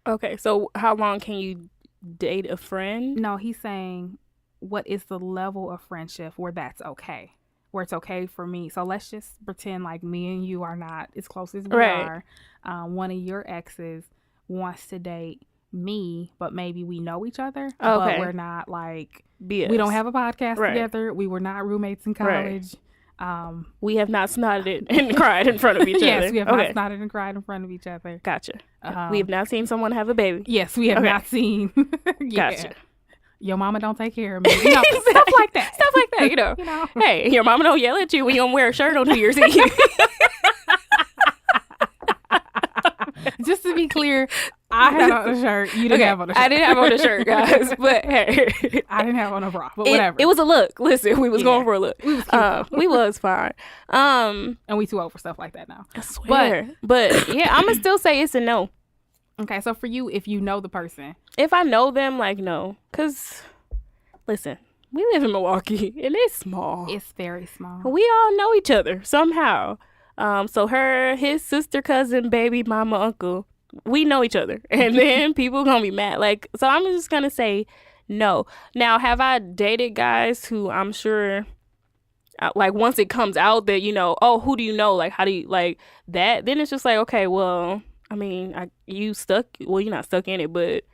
Okay, so how long can you date a friend? No, he's saying, what is the level of friendship where that's okay? Where it's okay for me. So let's just pretend like me and you are not as close as we are. One of your exes wants to date me, but maybe we know each other, but we're not like, BS. We don't have a podcast together. We were not roommates in college. We have not snotted and cried in front of each other. Yes, we have not snotted and cried in front of each other. Gotcha. We have not seen someone have a baby. Yes, we have not seen. Gotcha. Your mama don't take care of me. Stuff like that. Stuff like that, Hey, your mama don't yell at you when you don't wear a shirt on New Year's Eve. Just to be clear, I had on a shirt. You didn't have on a shirt. I didn't have on a shirt, guys. But hey, I didn't have on a bra. But whatever. It was a look. Listen, we was going for a look. We was cute, we was fine. And we too old for stuff like that now. I swear. But yeah, I'm gonna still say it's a no. Okay, so for you, if you know the person, if I know them, like, no, cause listen, we live in Milwaukee and it's small. It's very small. We all know each other somehow. So his sister, cousin, baby, mama, uncle, we know each other. And then people gonna be mad. Like, so I'm just gonna say no. Now, have I dated guys who I'm sure, like, once it comes out that, oh, who do you know? Like, how do you, like, that? Then it's just like, okay, well, I mean, you're not stuck in it, but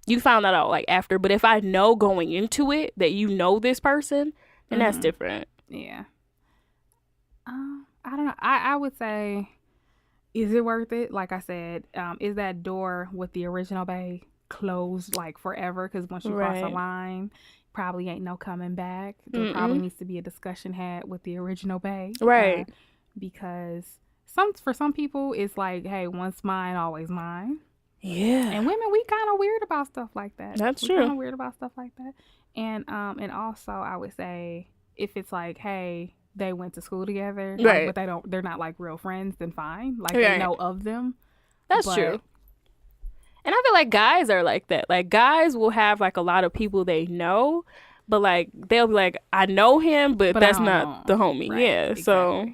you found that out, like, after. But if I know going into it that you know this person, then that's different. Yeah. I don't know. I would say, is it worth it? Like I said, is that door with the original bae closed, like, forever? Because once you cross a line, probably ain't no coming back. There probably needs to be a discussion had with the original bae. Right. Because for some people, it's like, hey, once mine, always mine. Yeah. And women, we kind of weird about stuff like that. That's true. We're kind of weird about stuff like that. And also, I would say, if it's like, hey, they went to school together, right, but they're not like real friends, then fine. Like, they know of them. That's true. And I feel like guys are like that. Like, guys will have like a lot of people they know, but like they'll be like, I know him, but that's not the homie. Right, yeah. Exactly. So.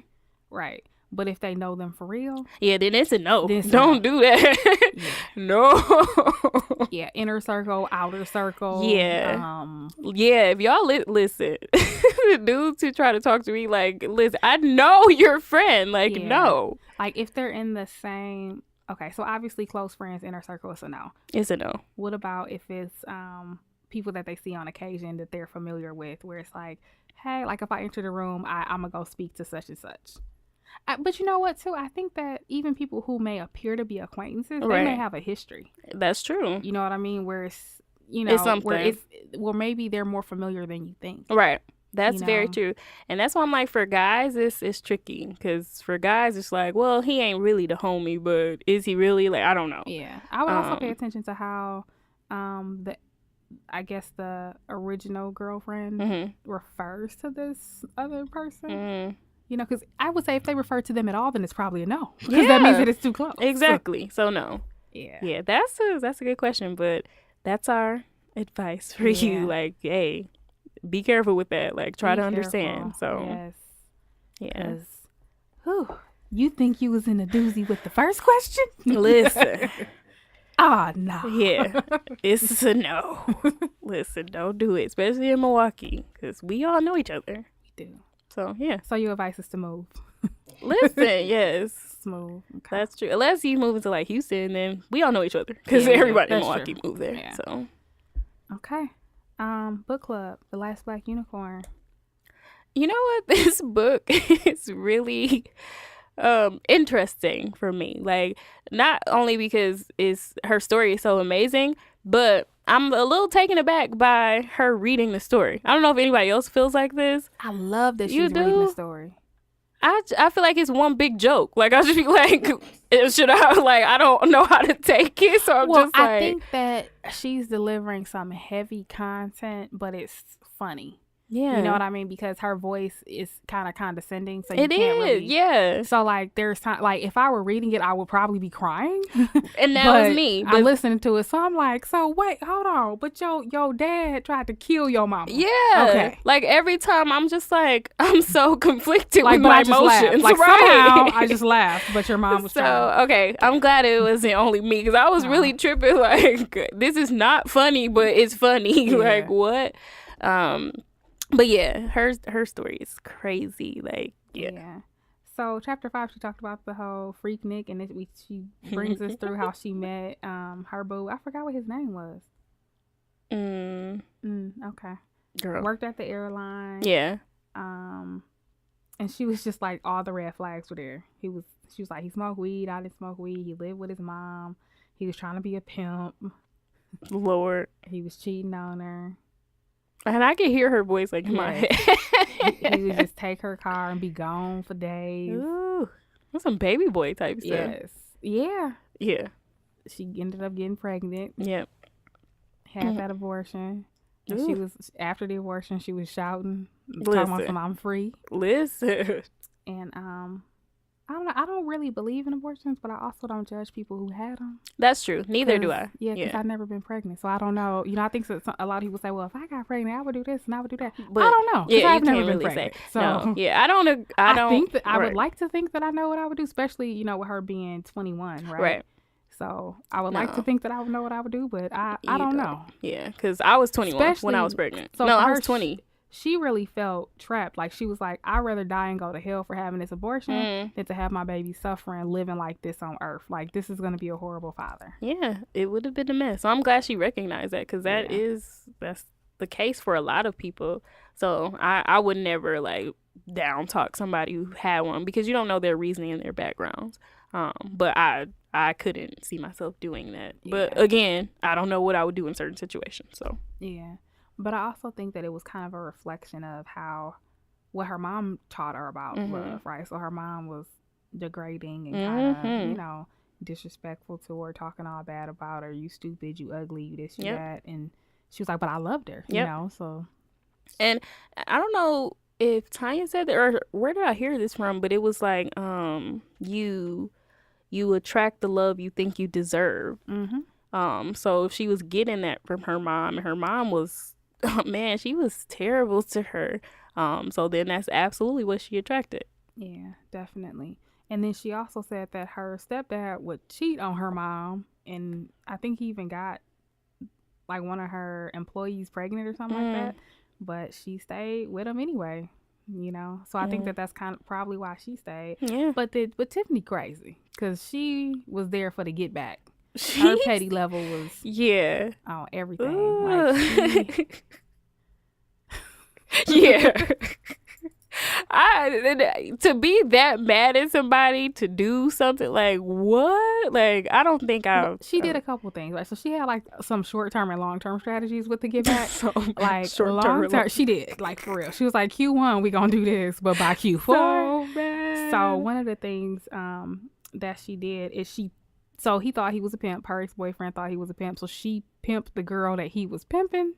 Right. But if they know them for real, yeah, then it's a no. Don't do that. Yeah. No. Yeah, inner circle, outer circle. Yeah. Yeah, if y'all listen, the dudes who try to talk to me, like, listen, I know your friend. Like, no. Like, if they're in the same, okay, so obviously close friends, inner circle is a no. It's a no. What about if it's people that they see on occasion that they're familiar with, where it's like, hey, like, if I enter the room, I'm going to go speak to such and such. But you know what, too? I think that even people who may appear to be acquaintances, they may have a history. That's true. You know what I mean? Where it's, it's something. Where maybe they're more familiar than you think. Right. That's very true. And that's why I'm like, for guys, it's tricky. Because for guys, it's like, well, he ain't really the homie, but is he really? Like, I don't know. Yeah. I would also pay attention to how the original girlfriend refers to this other person. Mm-hmm. Because I would say if they refer to them at all, then it's probably a no. Because that means that it's too close. Exactly. So no. Yeah. Yeah, that's a good question, but that's our advice for you. Like, hey, be careful with that. Like, try to understand. So, yes. Yeah. Whew, you think you was in a doozy with the first question? Listen. No. Yeah. It's a no. Listen, don't do it, especially in Milwaukee, because we all know each other. We do. So, yeah. So your advice is to move. Listen, yes. Smooth. Okay. That's true. Unless you move into, like, Houston, then we all know each other. Because everybody in Milwaukee moved there. Yeah. So. Okay. Book club, The Last Black Unicorn. You know what? This book is really interesting for me. Like, not only because her story is so amazing, but I'm a little taken aback by her reading the story. I don't know if anybody else feels like this. I love that she's reading the story. I feel like it's one big joke. Like, I'll just be like, I don't know how to take it. So I'm just like. I think that she's delivering some heavy content, but it's funny. Yeah. You know what I mean? Because her voice is kind of condescending. So it is. Yeah. So, like, there's time, like, if I were reading it, I would probably be crying. And that was me. I'm listening to it. So I'm like, so wait, hold on. But your dad tried to kill your mama. Yeah. Okay. Like, every time I'm just like, I'm so conflicted with my emotions. Like, somehow I just laughed, but your mom was trying. Okay. I'm glad it wasn't only me, because I was really tripping. Like, this is not funny, but it's funny. Yeah. Like, what? But yeah, her story is crazy. Like, yeah. So chapter 5, she talked about the whole Freaknik, and she brings us through how she met her boo. I forgot what his name was. Okay. Girl. Worked at the airline. Yeah. And she was just like, all the red flags were there. She was like, he smoked weed. I didn't smoke weed. He lived with his mom. He was trying to be a pimp. Lord. He was cheating on her. And I could hear her voice, like, in my head. He would just take her car and be gone for days. Ooh, that's some baby boy type stuff. Yes. Yeah. Yeah. She ended up getting pregnant. Yep. Had that abortion. And she was, after the abortion, she was shouting, talking about some, I'm free. Listen. And I don't know. I don't really believe in abortions, but I also don't judge people who had them. That's true. Neither do I. Yeah, because I've never been pregnant, so I don't know. You know, I think a lot of people say, "Well, if I got pregnant, I would do this and I would do that." But I don't know. Yeah, I've you never can't been really pregnant. say. So no. Yeah, I don't. I don't think that I right. would like to think that I know what I would do, especially with her being 21, right? Right. So I would like to think that I would know what I would do, but I don't know. Yeah, because I was 21 when I was pregnant. So no, I was 20. She really felt trapped. Like, she was like, I'd rather die and go to hell for having this abortion than to have my baby suffering, living like this on earth. Like, this is going to be a horrible father. Yeah, it would have been a mess. So I'm glad she recognized that, because that's the case for a lot of people. So I would never like down talk somebody who had one, because you don't know their reasoning and their backgrounds. But I couldn't see myself doing that. Yeah. But again, I don't know what I would do in certain situations. So yeah. But I also think that it was kind of a reflection of what her mom taught her about love, right? So her mom was degrading and kind of, disrespectful to her, talking all bad about her. You stupid, you ugly, you this, you that. And she was like, but I loved her, you know? So. And I don't know if Tanya said that, or where did I hear this from, but it was like, you attract the love you think you deserve. So if she was getting that from her mom, and her mom was, man, she was terrible to her. So then that's absolutely what she attracted. Yeah, definitely. And then she also said that her stepdad would cheat on her mom, and I think he even got like one of her employees pregnant or something like that. But she stayed with him anyway, So I think that that's kind of probably why she stayed. Yeah. But Tiffany crazy, because she was there for the get back. Her petty level was on everything. Like to be that mad at somebody to do something, like what? Like, I don't think she did a couple things. Like, so she had like some short-term and long-term strategies with the get back. Like, long-term, she did, like, for real. She was like, Q1 we gonna do this, but by Q4. So one of the things that she did is so he thought he was a pimp. Her ex-boyfriend thought he was a pimp. So she pimped the girl that he was pimping.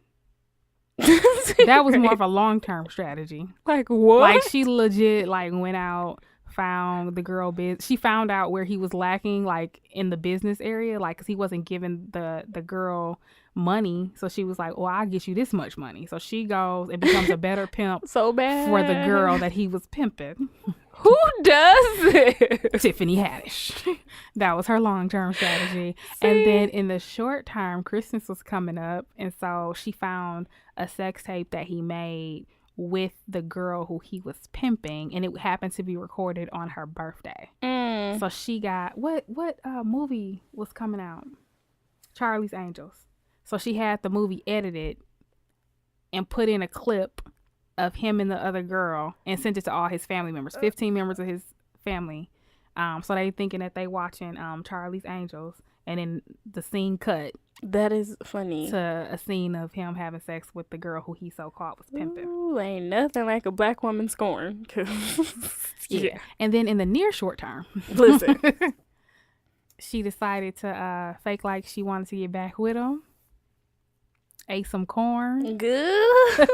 That was more of a long-term strategy. Like, what? Like, she legit like went out, found the girl she found out where he was lacking, like in the business area, like, because he wasn't giving the girl money. So she was like, well, I'll get you this much money. So she goes and becomes a better pimp so bad for the girl that he was pimping. Who does this? Tiffany Haddish. That was her long-term strategy. See? And then in the short term, Christmas was coming up, and so she found a sex tape that he made with the girl who he was pimping, and it happened to be recorded on her birthday. So she got what movie was coming out? Charlie's Angels. So she had the movie edited and put in a clip of him and the other girl and sent it to all his family members, 15 members of his family. So they thinking that they watching Charlie's Angels, and then the scene cut. That is funny. To a scene of him having sex with the girl who he so-called was pimping. Ooh, ain't nothing like a black woman scorn. Yeah. And then in the near short term, listen, she decided to fake like she wanted to get back with him. Ate some corn. Good.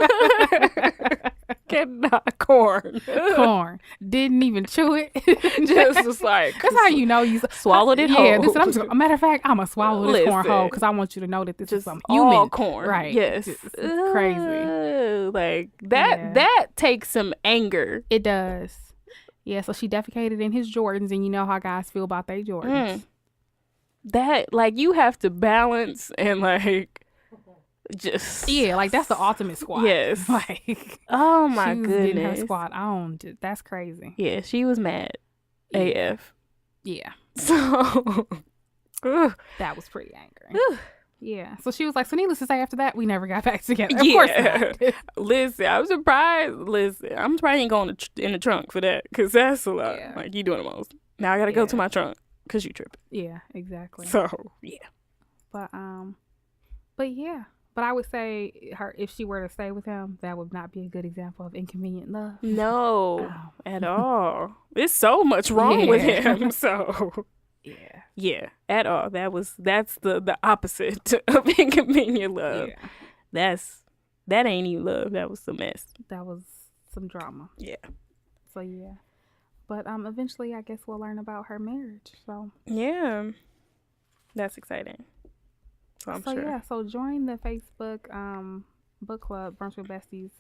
Cannot corn. Corn. Didn't even chew it. Just was like, that's how you know you swallowed it whole. Yeah, listen, a matter of fact, I'm gonna swallow this corn whole, because I want you to know that this is some human all corn. Right. Yes. It's crazy. Like that takes some anger. It does. Yeah, so she defecated in his Jordans, and you know how guys feel about their Jordans. That, like, you have to balance and like just like that's the ultimate squat. Yes. Like, oh my she was goodness, getting her squat on. That's crazy. Yeah, she was mad. AF. Yeah. So that was pretty angry. Yeah. So she was like, so needless to say, after that, we never got back together. Of course not. Listen, I'm surprised. Listen, I'm surprised you ain't going in the trunk for that, because that's a lot. Yeah. Like, you doing the most. Now I got to go to my trunk because you tripping. Yeah, exactly. So, yeah. But yeah. But I would say if she were to stay with him, that would not be a good example of inconvenient love. No, at all. There's so much wrong with him. So yeah, at all. That's the opposite of inconvenient love. Yeah. That ain't even love. That was a mess. That was some drama. Yeah. So yeah. But eventually, I guess we'll learn about her marriage. So Yeah, that's exciting. So I'm sure. Yeah, so join the Facebook book club, Brunch with Besties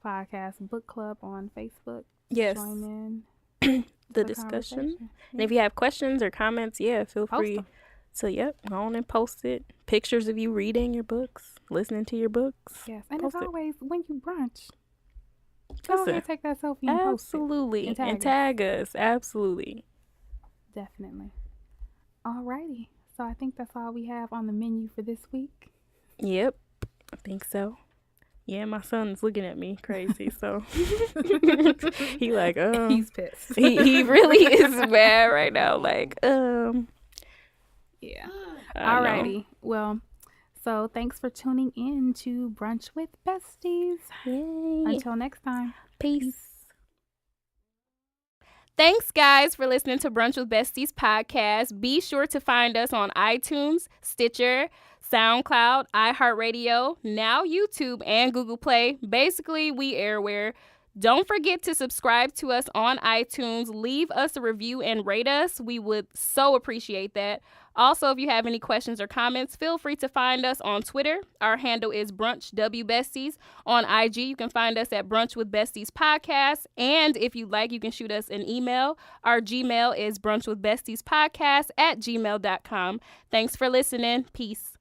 podcast book club on Facebook. Yes. Join in the discussion. Yeah. And if you have questions or comments, feel free them. to go on and post it. Pictures of you reading your books, listening to your books. Yes, and post as always, when you brunch, go Listen, ahead and take that selfie and post it. Absolutely. And tag us. Absolutely. Definitely. Alrighty. So I think that's all we have on the menu for this week. Yep, I think so. Yeah, my son's looking at me crazy, so he like, he's pissed. he really is mad right now. Like, yeah. Alrighty. Know. Well, so thanks for tuning in to Brunch with Besties. Yay. Until next time. Peace. Thanks, guys, for listening to Brunch with Besties podcast. Be sure to find us on iTunes, Stitcher, SoundCloud, iHeartRadio, now YouTube, and Google Play. Basically, we airware. Don't forget to subscribe to us on iTunes. Leave us a review and rate us. We would so appreciate that. Also, if you have any questions or comments, feel free to find us on Twitter. Our handle is BrunchWBesties. On IG, you can find us at Brunch with Besties Podcast. And if you'd like, you can shoot us an email. Our Gmail is brunchwithbestiespodcast@gmail.com. Thanks for listening. Peace.